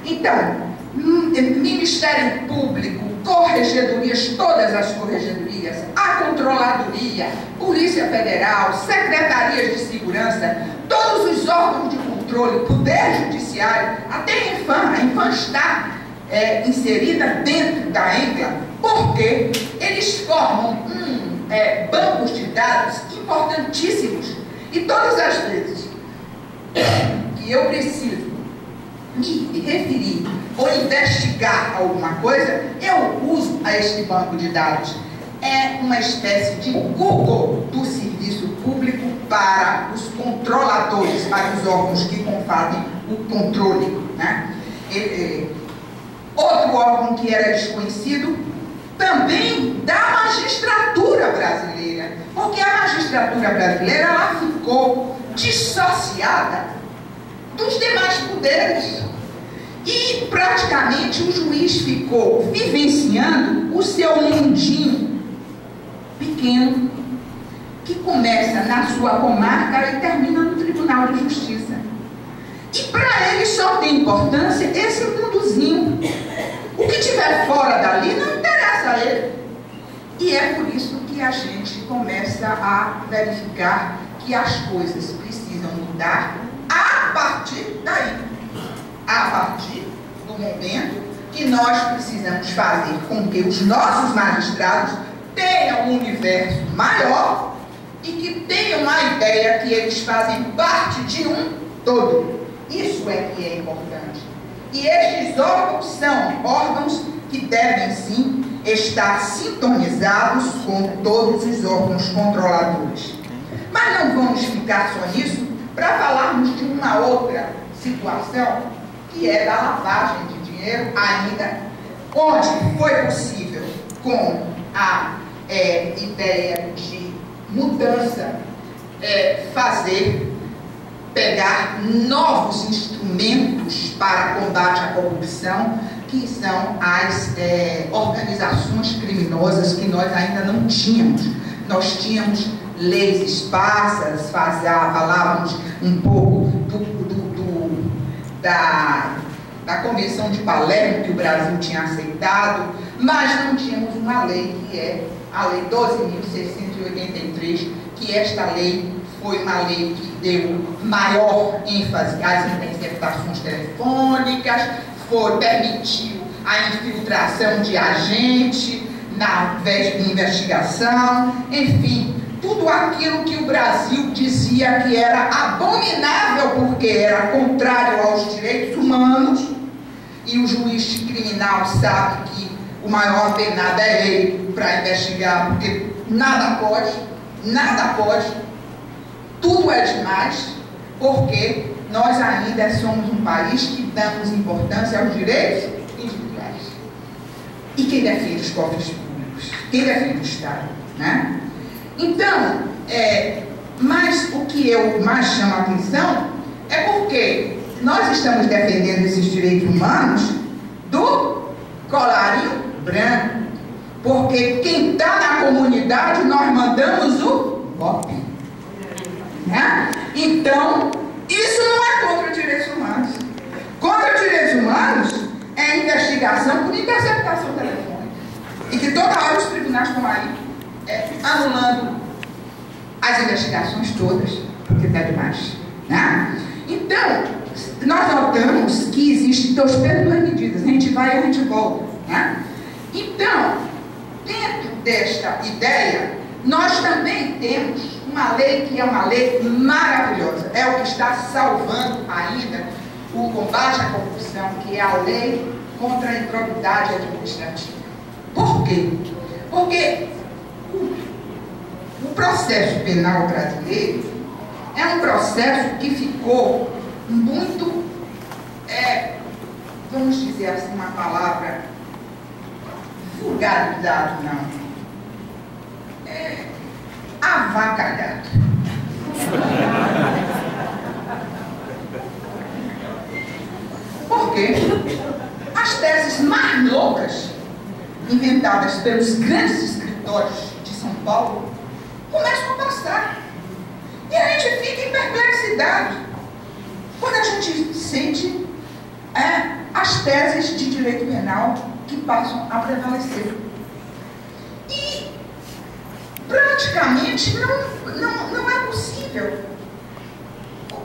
Então, Ministério Público, corregedorias, todas as corregedorias, a Controladoria, Polícia Federal, Secretarias de Segurança, todos os órgãos de controle, Poder Judiciário, até a Infam está inserida dentro da ENCLA, porque eles formam bancos de dados importantíssimos. E todas as vezes que eu preciso me referir ou investigar alguma coisa, eu uso este banco de dados. É uma espécie de Google do serviço público para os controladores, para os órgãos que fazem o controle, né? Outro órgão que era desconhecido, também da magistratura brasileira, porque a magistratura brasileira ela ficou dissociada dos demais poderes. E praticamente o juiz ficou vivenciando o seu mundinho pequeno, que começa na sua comarca e termina no Tribunal de Justiça. E para ele só tem importância esse mundozinho. O que tiver fora dali não interessa a ele. E é por isso que a gente começa a verificar que as coisas precisam mudar a partir daí. A partir do momento que nós precisamos fazer com que os nossos magistrados tenham um universo maior e que tenham a ideia que eles fazem parte de um todo. Isso é que é importante. E estes órgãos são órgãos que devem sim estar sintonizados com todos os órgãos controladores. Mas não vamos ficar só nisso para falarmos de uma outra situação, que é da lavagem de dinheiro ainda, onde foi possível, com a ideia de mudança, pegar novos instrumentos para combate à corrupção, que são as organizações criminosas que nós ainda não tínhamos. Nós tínhamos leis esparsas, falávamos um pouco da Convenção de Palermo, que o Brasil tinha aceitado, mas não tínhamos uma lei, que é a Lei 12.683, que esta lei foi uma lei que deu maior ênfase às interceptações telefônicas, permitiu a infiltração de agente na investigação, enfim, tudo aquilo que o Brasil dizia que era abominável porque era contrário aos direitos humanos, e o juiz criminal sabe que o maior penado é ele para investigar, porque nada pode, tudo é demais, porque nós ainda somos um país que damos importância aos direitos individuais. E quem defende os cofres públicos? Quem defende o Estado, né? Então, mas o que eu mais chamo a atenção é porque nós estamos defendendo esses direitos humanos do colarinho branco, porque quem está na comunidade nós mandamos o golpe, né? Então, isso não é contra os direitos humanos. Contra os direitos humanos é investigação por interceptação telefônica, e que toda hora os tribunais estão aí anulando as investigações todas, porque está demais, né? Então, nós notamos que existem duas medidas, a gente vai e a gente volta, né? Então, dentro desta ideia, nós também temos uma lei que é uma lei maravilhosa, é o que está salvando ainda o combate à corrupção, que é a lei contra a improbidade administrativa. Por quê? Porque o processo penal brasileiro é um processo que ficou muito, vamos dizer assim uma palavra, vulgarizado, não. Avacalhado. Por quê? As teses mais loucas, inventadas pelos grandes escritórios de São Paulo, começam a passar. E a gente fica em perplexidade quando a gente sente as teses de direito penal que passam a prevalecer. E praticamente não é possível.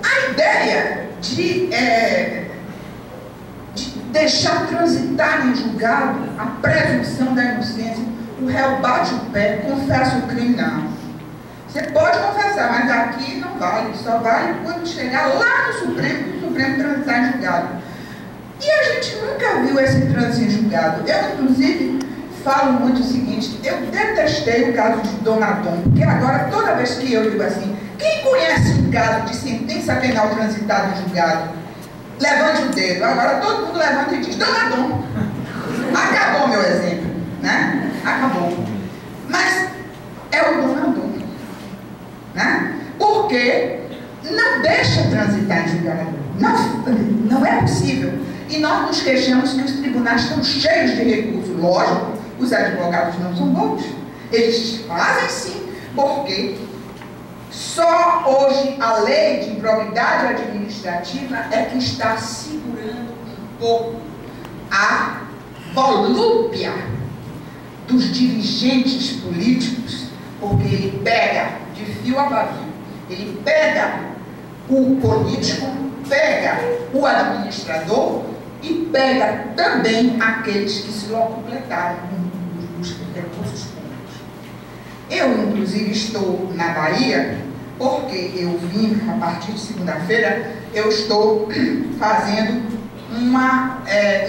A ideia de deixar transitar em julgado a presunção da inocência, o réu bate o pé, confessa o crime, não. Você pode confessar, mas aqui não vale, só vale quando chegar lá no Supremo, o Supremo transitar em julgado. E a gente nunca viu esse trânsito em julgado. Eu, inclusive, falo muito o seguinte, eu detestei o caso de Dona Dom, porque agora, toda vez que eu digo assim, quem conhece um caso de sentença penal transitada em julgado, levante o dedo. Agora todo mundo levanta e diz, Dona Dom. Acabou meu exemplo, né? Acabou. Mas é o Dona Dom, né? Porque não deixa transitar em julgado. Não é possível. E nós nos queixamos que os tribunais estão cheios de recursos. Lógico, os advogados não são bons. Eles fazem sim, porque só hoje a lei de improbidade administrativa é que está segurando um pouco a volúpia dos dirigentes políticos, porque ele pega de fio a pavio, ele pega o político, pega o administrador e pega também aqueles que se locupletaram com os recursos públicos. Eu, inclusive, estou na Bahia, porque eu vim, a partir de segunda-feira, eu estou fazendo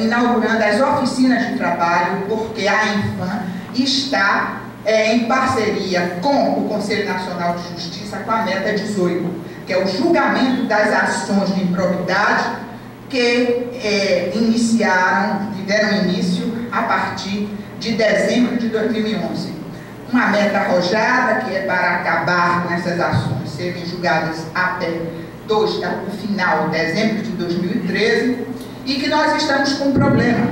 inaugurando as oficinas de trabalho, porque a Infam está em parceria com o Conselho Nacional de Justiça, com a Meta 18, que é o julgamento das ações de improbidade que tiveram início a partir de dezembro de 2011. Uma meta arrojada que é para acabar com essas ações, serem julgadas até o final de dezembro de 2013, e que nós estamos com um problema,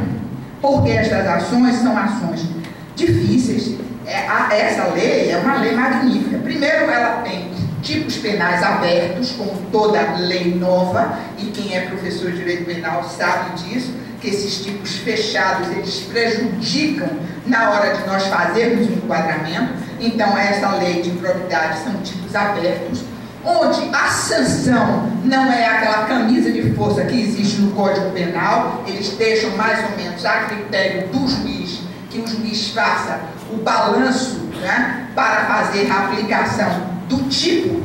porque estas ações são ações difíceis. Essa lei é uma lei magnífica. Primeiro, ela tem tipos penais abertos, como toda lei nova, e quem é professor de direito penal sabe disso, que esses tipos fechados, eles prejudicam na hora de nós fazermos um enquadramento. Então, essa lei de improbidade são tipos abertos, onde a sanção não é aquela camisa de força que existe no Código Penal. Eles deixam mais ou menos a critério do juiz, que o juiz faça o balanço, né, para fazer a aplicação do tipo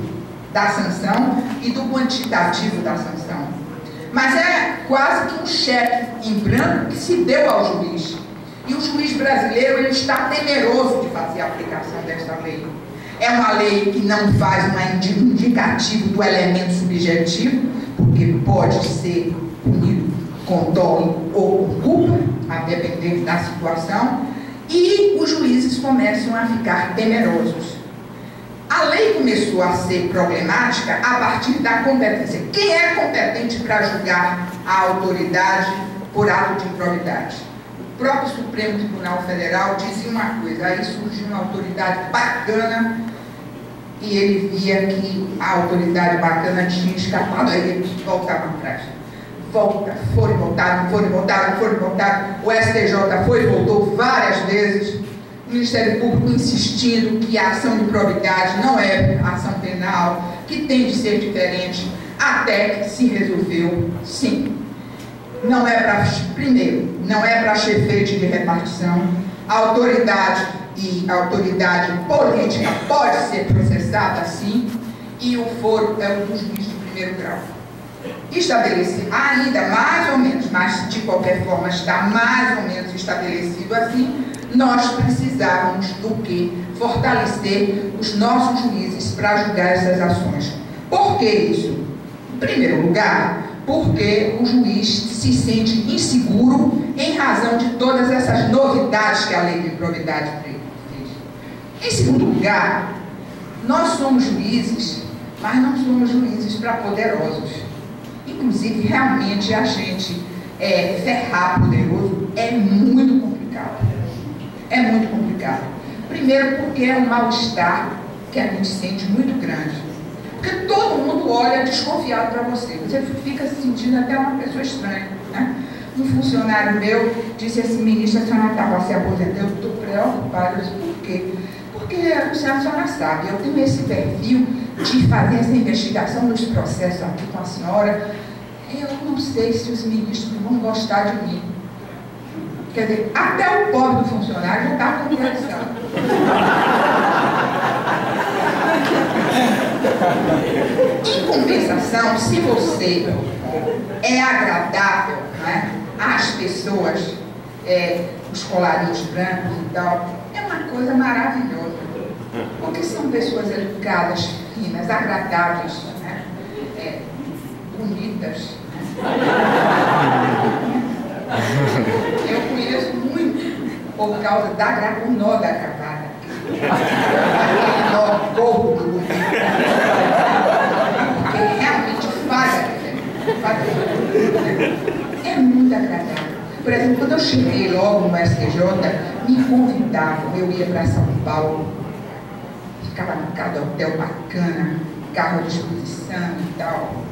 da sanção e do quantitativo da sanção. Mas é quase que um cheque em branco que se deu ao juiz. E o juiz brasileiro, ele está temeroso de fazer a aplicação desta lei. É uma lei que não faz um indicativo do elemento subjetivo, porque pode ser punido com dolo ou com culpa, a depender da situação, e os juízes começam a ficar temerosos. A lei começou a ser problemática a partir da competência. Quem é competente para julgar a autoridade por ato de improbidade? O próprio Supremo Tribunal Federal dizia uma coisa, aí surgiu uma autoridade bacana e ele via que a autoridade bacana tinha escapado, aí ele voltava atrás. Foram voltaram, o STJ foi e voltou várias vezes, o Ministério Público insistindo que a ação de improbidade não é ação penal, que tem de ser diferente, até que se resolveu, sim. Não é para, primeiro, não é para chefete de repartição, a autoridade e a autoridade política pode ser processada, sim, e o foro é o do juiz de primeiro grau. Estabelecido ainda mais ou menos, mas de qualquer forma está mais ou menos estabelecido assim, nós precisávamos do que? Fortalecer os nossos juízes para julgar essas ações. Por que isso? Em primeiro lugar, porque o juiz se sente inseguro em razão de todas essas novidades que a lei de improbidade fez. Em segundo lugar, nós somos juízes, mas não somos juízes para poderosos. Inclusive, realmente, a gente ferrar poderoso é muito complicado. É muito complicado. Primeiro, porque é um mal-estar que a gente sente muito grande. Porque todo mundo olha desconfiado para você. Você fica se sentindo até uma pessoa estranha, né? um funcionário meu disse assim: ministra, a senhora estava se aposentando, eu estou preocupada. Eu disse: por quê? Porque a senhora sabe, eu tenho esse perfil de fazer essa investigação dos processos aqui com a senhora. Eu não sei se os ministros vão gostar de mim. Quer dizer, até o pobre do funcionário já está com pressão. Em compensação, se você é agradável, né, às pessoas, os colarinhos brancos e tal, é uma coisa maravilhosa. Porque são pessoas educadas, finas, agradáveis, né, bonitas. Eu conheço muito por causa do nó da gravata. Aquele nó gordo do bonito. Porque realmente faz a diferença. É muito agradável. Por exemplo, quando eu cheguei logo no STJ, me convidavam, eu ia para São Paulo, ficava na casa do hotel bacana, carro de exposição e tal.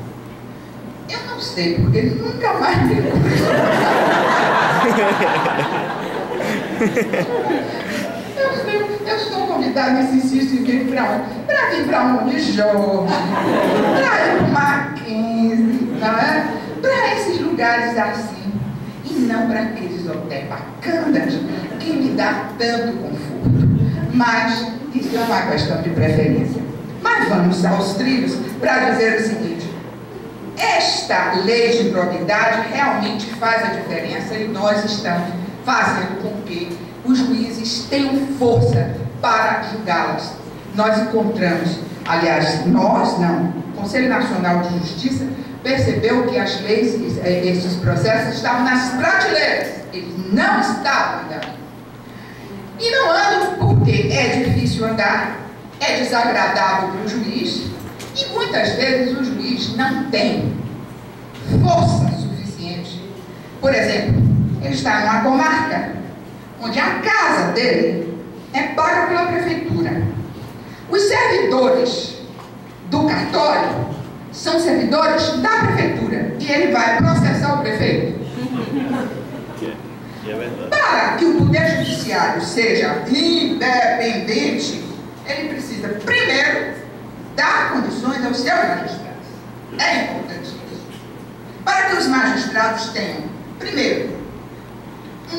Eu não sei, porque ele nunca mais me eu sou convidada nesse insisto em vir para onde? Para vir para onde Jorge, para ir para o Mackenzie, não é? Para esses lugares assim, e não para aqueles hotéis bacanas que me dá tanto conforto. Mas isso é uma questão de preferência. Mas vamos aos trilhos para dizer o seguinte: esta lei de improbidade realmente faz a diferença e nós estamos fazendo com que os juízes tenham força para julgá-las. Nós encontramos, aliás, nós não, o Conselho Nacional de Justiça percebeu que as leis, esses processos estavam nas prateleiras, eles não estavam andando. E não andam porque é difícil andar, é desagradável para o juiz, e muitas vezes o juiz não tem força suficiente. Por exemplo, ele está numa comarca onde a casa dele é paga pela prefeitura. Os servidores do cartório são servidores da prefeitura e ele vai processar o prefeito. Para que o poder judiciário seja independente, ele precisa primeiro dar condições aos seus magistrados. É importante isso. Para que os magistrados tenham, primeiro,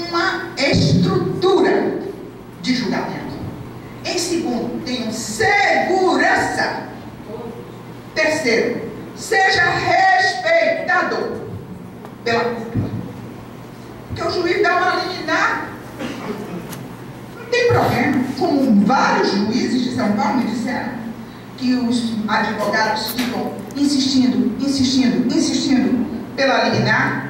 uma estrutura de julgamento. Em segundo, tenham segurança. Terceiro, seja respeitado pela cúpula. Porque o juiz dá uma liminar. Não tem problema. Como vários juízes de São Paulo me disseram, que os advogados ficam insistindo pela liminar.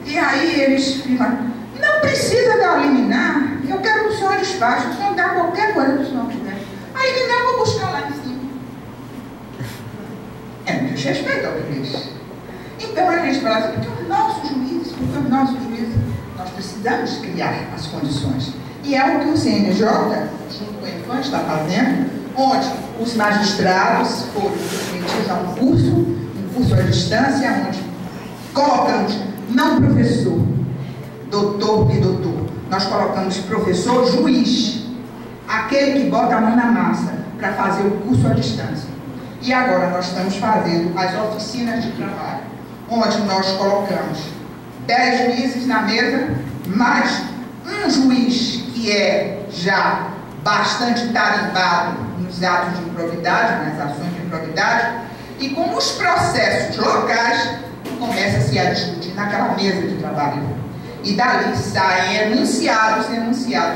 E aí eles ficam: não precisa dar liminar, eu quero que o senhor despache, o senhor dá qualquer coisa que o senhor quiser. A liminar eu vou buscar lá em cima. É um desrespeito ao juiz. Então a gente fala assim: porque os nossos juízes, nós precisamos criar as condições. E é o que o CNJ, junto com a Infam, está fazendo, onde os magistrados foram submetidos a um curso à distância, onde colocamos não professor, doutor e doutor, nós colocamos professor juiz, aquele que bota a mão na massa para fazer o curso à distância. E agora nós estamos fazendo as oficinas de trabalho, onde nós colocamos 10 juízes na mesa, mais um juiz que é já bastante tarimbado nos atos de improbidade, nas ações de improbidade, e com os processos locais, começa-se a discutir naquela mesa de trabalho. E dali saem enunciados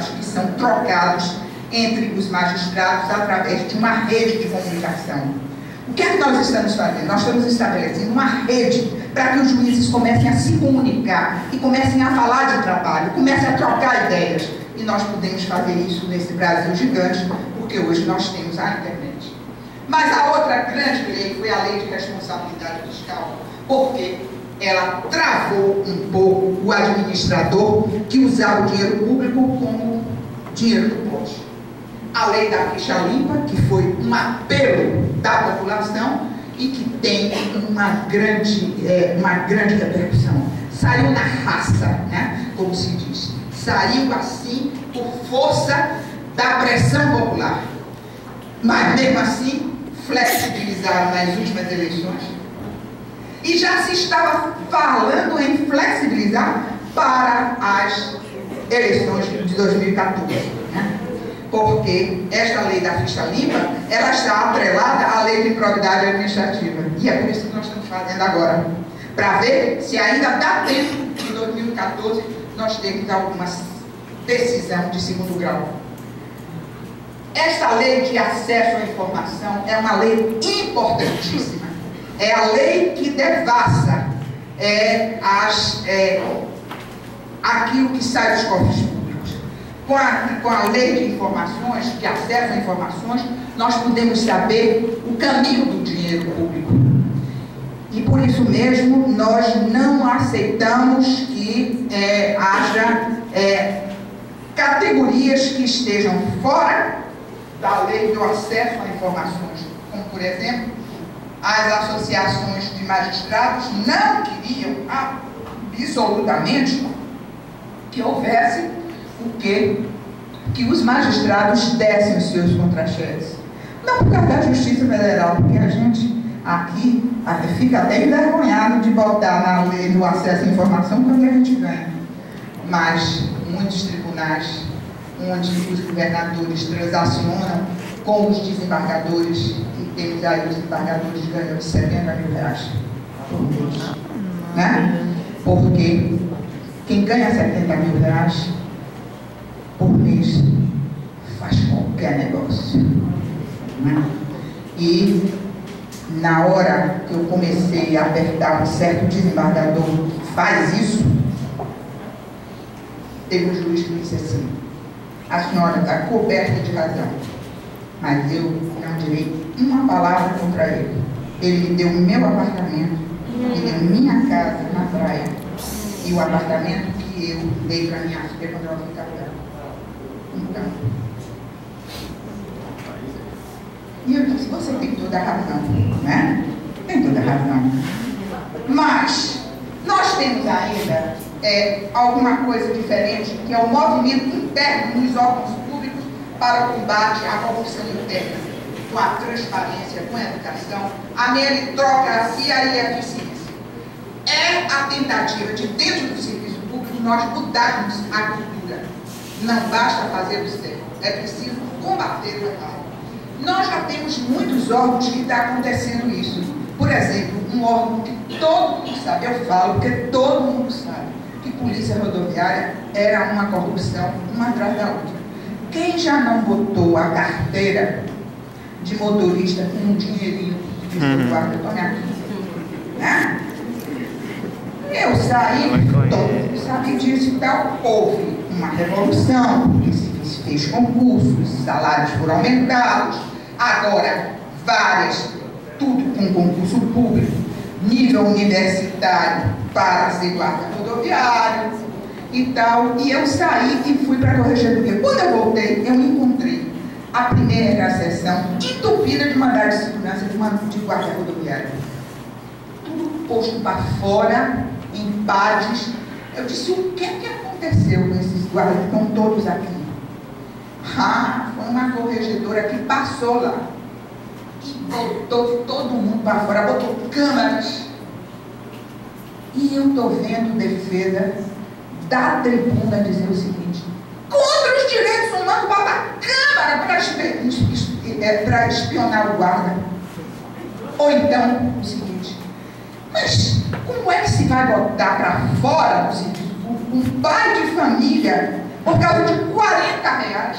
que são trocados entre os magistrados através de uma rede de comunicação. O que é que nós estamos fazendo? Nós estamos estabelecendo uma rede para que os juízes comecem a se comunicar e comecem a falar de trabalho, comecem a trocar ideias. E nós podemos fazer isso nesse Brasil gigante, porque hoje nós temos a internet. Mas a outra grande lei foi a Lei de Responsabilidade Fiscal, porque ela travou um pouco o administrador que usava o dinheiro público como dinheiro do pote. A lei da ficha limpa, que foi um apelo da população, e que tem uma grande repercussão. Saiu na raça, né? Como se diz. Saiu assim por força da pressão popular. Mas mesmo assim, flexibilizaram nas últimas eleições. E já se estava falando em flexibilizar para as eleições de 2014. Né? Porque esta lei da ficha limpa, ela está atrelada à lei de improbidade administrativa. E é por isso que nós estamos fazendo agora. Para ver se ainda dá tempo, em 2014, nós temos alguma decisão de segundo grau. Esta lei de acesso à informação é uma lei importantíssima. É a lei que devassa aquilo que sai dos cofres públicos. Com a lei de informações, de acesso a informações, nós podemos saber o caminho do dinheiro público. E por isso mesmo, nós não aceitamos que haja categorias que estejam fora da lei do acesso a informações, como, por exemplo, as associações de magistrados não queriam absolutamente que houvesse o quê? Que os magistrados dessem os seus contra-cheques. Não por causa da Justiça Federal, porque a gente aqui fica até envergonhado de botar na lei do acesso à informação quando a gente ganha. Mas muitos tribunais, onde os governadores transacionam com os desembargadores, e temos aí os desembargadores ganham de 70 mil reais por mês. Né? Porque quem ganha 70 mil reais por mês faz qualquer negócio. Né? E na hora que eu comecei a apertar um certo desembargador que faz isso, teve um juiz que me disse assim: a senhora está coberta de razão, mas eu não direi uma palavra contra ele. Ele me deu o meu apartamento, me deu minha casa na praia e o apartamento que eu dei para minha filha quando ela foi casada. Então, e eu disse: você tem toda a razão, né? Tem toda a razão. Mas nós temos ainda alguma coisa diferente, que é o movimento interno nos órgãos públicos para o combate à corrupção interna, com a transparência, com a educação, a meritocracia e a eficiência. É a tentativa de, dentro do serviço público, nós mudarmos a cultura. Não basta fazer o certo, é preciso combater o errado. Nós já temos muitos órgãos que está acontecendo isso. Por exemplo, um órgão que todo mundo sabe, eu falo porque todo mundo sabe, que Polícia Rodoviária era uma corrupção, uma atrás da outra. Quem já não botou a carteira de motorista com um dinheirinho de seu guarda, tome aqui, né? Eu saí, todo mundo sabe disso e tal. Houve uma revolução, se fez concursos, salários foram aumentados, agora várias, tudo com concurso público, nível universitário para ser guarda rodoviário e tal. E eu saí e fui para a Corregedoria. Quando eu voltei, eu encontrei a primeira sessão entupida de mandado de segurança de guarda rodoviária. Tudo posto para fora, em pares. Eu disse: o que é que aconteceu com esses guardas que estão todos aqui? Foi uma corregedora que passou lá e botou todo mundo para fora, botou câmeras. E eu estou vendo defesa da tribuna dizer o seguinte: contra os direitos humanos, bota a câmera para espionar o guarda. Ou então, o seguinte: mas como é que se vai botar para fora do serviço público um pai de família por causa de 40 reais?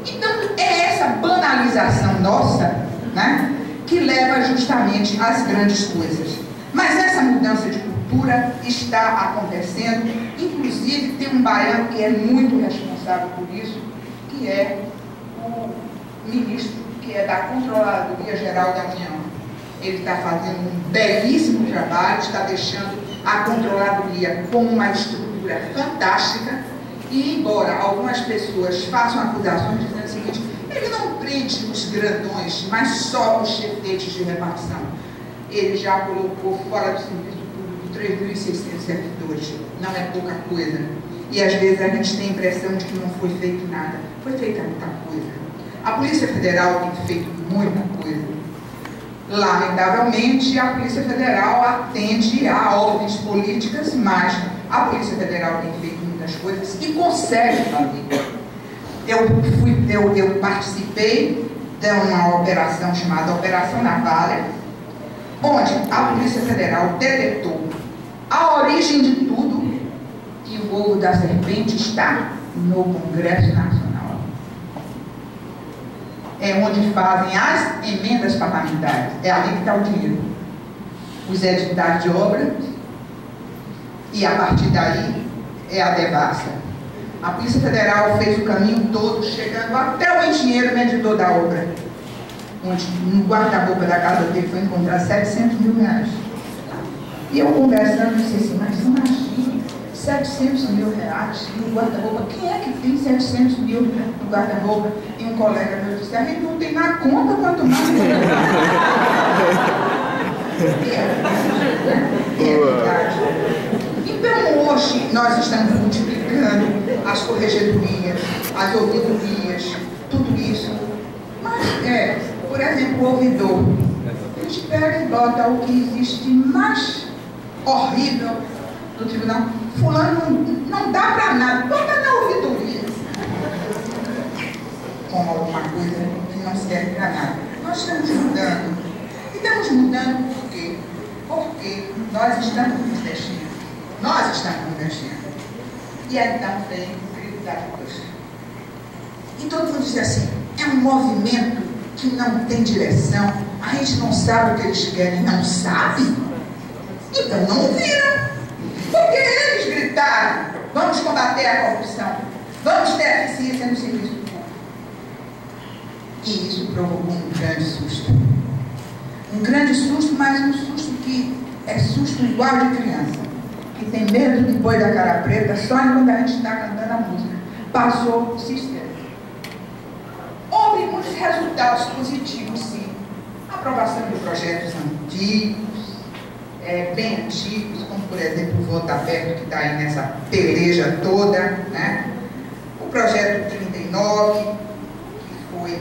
Então, é essa banalização nossa, né, que leva justamente às grandes coisas. Mas essa mudança de cultura está acontecendo. Inclusive, tem um baiano que é muito responsável por isso, que é o ministro, que é da Controladoria Geral da União. Ele está fazendo um belíssimo trabalho, está deixando a Controladoria com uma estrutura fantástica. E embora algumas pessoas façam acusações dizendo o seguinte: ele não prende os grandões, mas só os chefites de repartição. Ele já colocou fora do serviço público 3.600 servidores. Não é pouca coisa. E às vezes a gente tem a impressão de que não foi feito nada. Foi feita muita coisa. A Polícia Federal tem feito muita coisa. Lamentavelmente, a Polícia Federal atende a ordens políticas, mas a Polícia Federal tem feito muitas coisas e consegue fazer. Eu participei de uma operação chamada Operação Navalha, onde a Polícia Federal detectou a origem de tudo e o ovo da serpente está no Congresso Nacional. É onde fazem as emendas parlamentares. É ali que está o dinheiro. Os editais de obra e a partir daí é a devassa. A Polícia Federal fez o caminho todo, chegando até o engenheiro medidor da obra, onde no guarda-roupa da casa dele foi encontrar 700 mil reais. E eu conversando, disse assim, mas imagina, 700 mil reais no guarda-roupa, quem é que tem 700 mil no guarda-roupa? E um colega meu disse, a gente não tem na conta quanto mais. É verdade. Então hoje nós estamos multiplicando as corregedorias, as ouvidorias, tudo isso. Mas por exemplo, o ouvidor, a gente pega e bota o que existe mais horrível do tribunal. Fulano não dá para nada, bota na ouvidoria. Como alguma coisa que não serve para nada. Nós estamos mudando. E estamos mudando por quê? Porque nós estamos investindo. Nós estamos investindo. E aí então vem o grito da cruz. E todo mundo diz assim, é um movimento que não tem direção, a gente não sabe o que eles querem, não sabe? Então não viram. Porque eles gritaram, vamos combater a corrupção, vamos ter eficiência no serviço público. E isso provocou um grande susto. Um grande susto, mas um susto que é susto igual de criança. Que tem medo de pôr da cara preta só quando a gente está cantando a música. Passou o sistema. Houve muitos resultados positivos, sim. Aprovação de projetos antigos, bem antigos, como por exemplo o Voto Aberto, que está aí nessa peleja toda, né? O projeto 39, que foi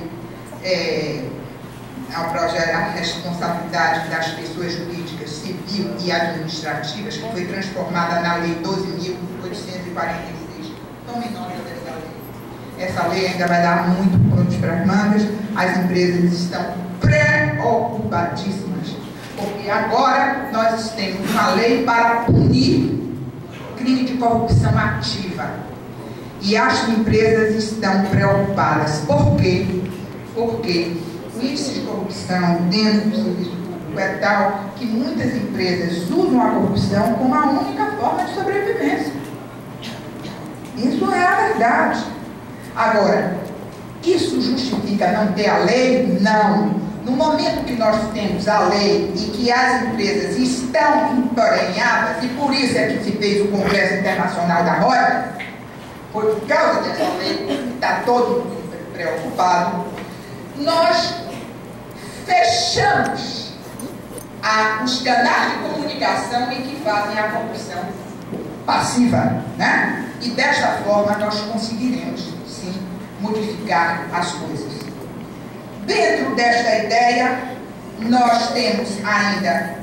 a responsabilidade das pessoas jurídicas, civil e administrativas, que foi transformada na Lei 12.846. Tome nota dessa lei. Essa lei ainda vai dar muito pano para as mangas. As empresas estão preocupadíssimas, porque agora nós temos uma lei para punir crime de corrupção ativa. E as empresas estão preocupadas. Por quê? Porque o índice de corrupção dentro do serviço público é tal que muitas empresas usam a corrupção como a única forma de sobrevivência. Isso é a verdade. Agora, isso justifica não ter a lei? Não. No momento que nós temos a lei e que as empresas estão emporenhadas, e por isso é que se fez o Congresso Internacional da Roda, foi por causa dessa lei que está todo mundo preocupado, nós fechamos os canais de comunicação em que fazem a corrupção passiva, né? E desta forma nós conseguiremos, sim, modificar as coisas. Dentro desta ideia, nós temos ainda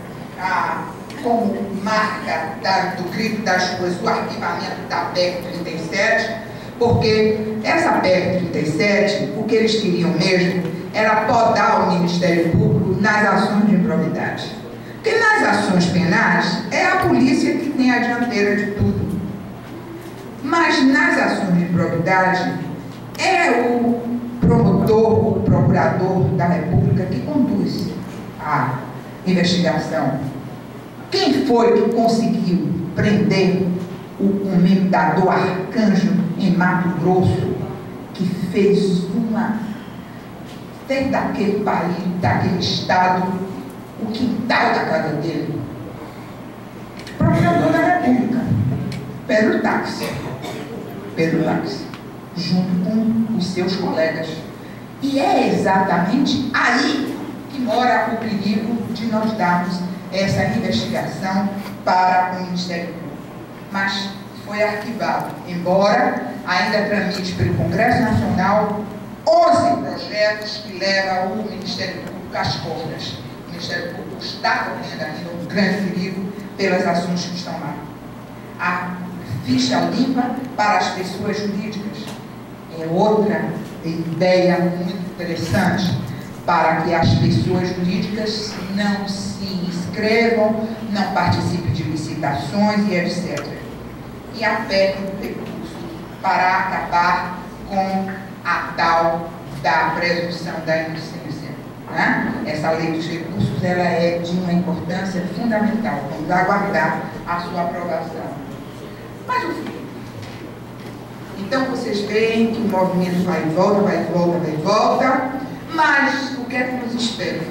como marca do grito das coisas o arquivamento da PEC 37, porque essa PEC 37, o que eles queriam mesmo era podar o Ministério Público nas ações de improbidade. Porque nas ações penais é a polícia que tem a dianteira de tudo. Mas nas ações de improbidade é o promotor, o procurador da República que conduz a investigação. Quem foi que conseguiu prender o comendador Arcanjo em Mato Grosso, que fez daquele país, daquele estado, o quintal da casa dele? Procurador da República, Pedro Táxi, junto com os seus colegas. E é exatamente aí que mora o perigo de nós darmos essa investigação para o Ministério Público. Mas foi arquivado, embora ainda tramite pelo Congresso Nacional 11 projetos que levam o Ministério Público às cordas. O Ministério Público está correndo ainda um grande perigo pelas ações que estão lá. A ficha limpa para as pessoas jurídicas é outra ideia muito interessante, para que as pessoas jurídicas não se inscrevam, não participem de licitações e etc. E a PEC do recurso para acabar com a tal da presunção da inocência. Né? Essa lei dos recursos, ela é de uma importância fundamental. Vamos aguardar a sua aprovação. Mas o fim. Então vocês veem que o movimento vai e volta, vai e volta, vai e volta. Mas o que é que nos espera?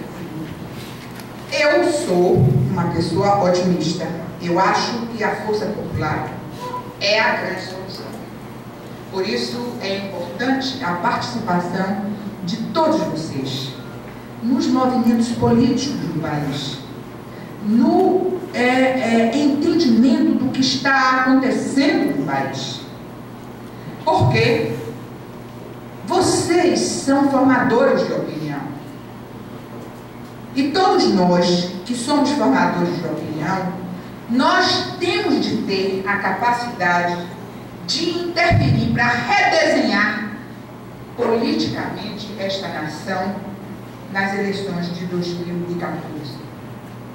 Eu sou uma pessoa otimista. Eu acho que a força popular é a grande solução. Por isso é importante a participação de todos vocês nos movimentos políticos do país, no entendimento do que está acontecendo no país. Porque vocês são formadores de opinião. E todos nós que somos formadores de opinião, nós temos de ter a capacidade de interferir para redesenhar politicamente esta nação nas eleições de 2014.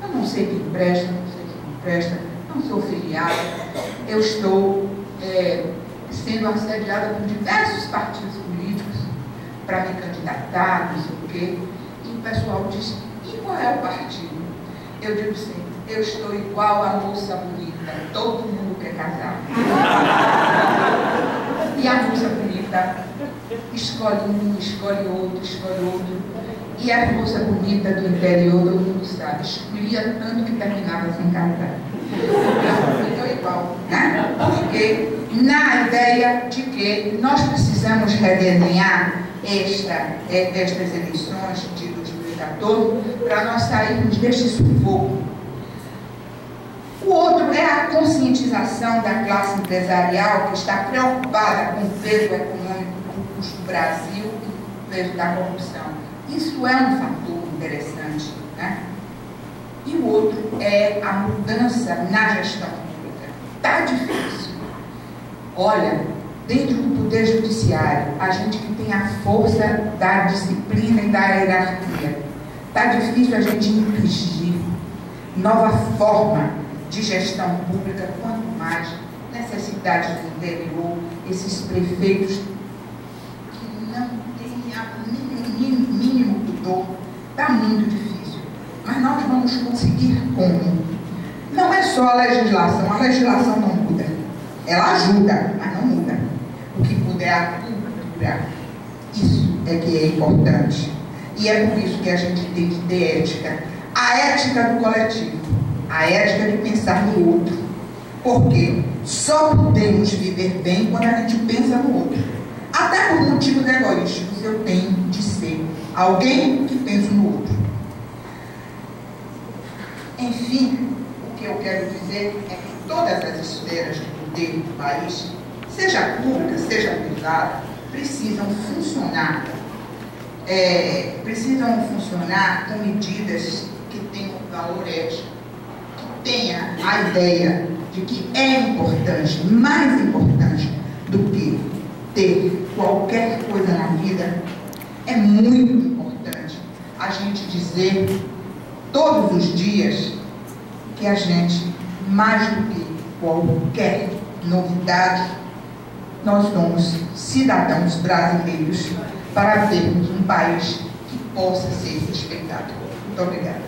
Eu não sei quem presta, não sei quem não presta, não sou filiada, eu estou sendo assediada por diversos partidos políticos para me candidatar, não sei o quê, e o pessoal diz: e qual é o partido? Eu digo sempre: eu estou igual a moça bonita, todo mundo quer casar. E a moça bonita escolhe um, escolhe outro. E a moça bonita do interior, todo mundo sabe, escolhia tanto que terminava sem casar. Então, estou igual, né? Porque na ideia de que nós precisamos redesenhar estas eleições de 2014 para nós sairmos deste sufoco. O outro é a conscientização da classe empresarial que está preocupada com o peso econômico do custo do Brasil e o peso da corrupção. Isso é um fator interessante, né? E o outro é a mudança na gestão pública. Está difícil. Olha, dentro do Poder Judiciário, a gente que tem a força da disciplina e da hierarquia, está difícil a gente impingir nova forma de gestão pública, quanto mais necessidades do interior, esses prefeitos que não têm mínimo pudor, está muito difícil. Mas nós vamos conseguir como? Não é só a legislação não muda. Ela ajuda, mas não muda. O que muda é a cultura. Isso é que é importante. E é por isso que a gente tem que ter ética. A ética do coletivo. A ética de pensar no outro. Porque só podemos viver bem quando a gente pensa no outro. Até por motivos egoísticos eu tenho de ser alguém que pensa no outro. Enfim, o que eu quero dizer é que todas as esferas de poder do país, seja pública, seja privada, precisam funcionar com medidas que tenham valor ético, que tenha a ideia de que é importante, mais importante do que ter qualquer coisa na vida, é muito importante a gente dizer todos os dias que a gente, mais do que qualquer novidade, nós somos cidadãos brasileiros para termos um país que possa ser respeitado. Muito obrigada.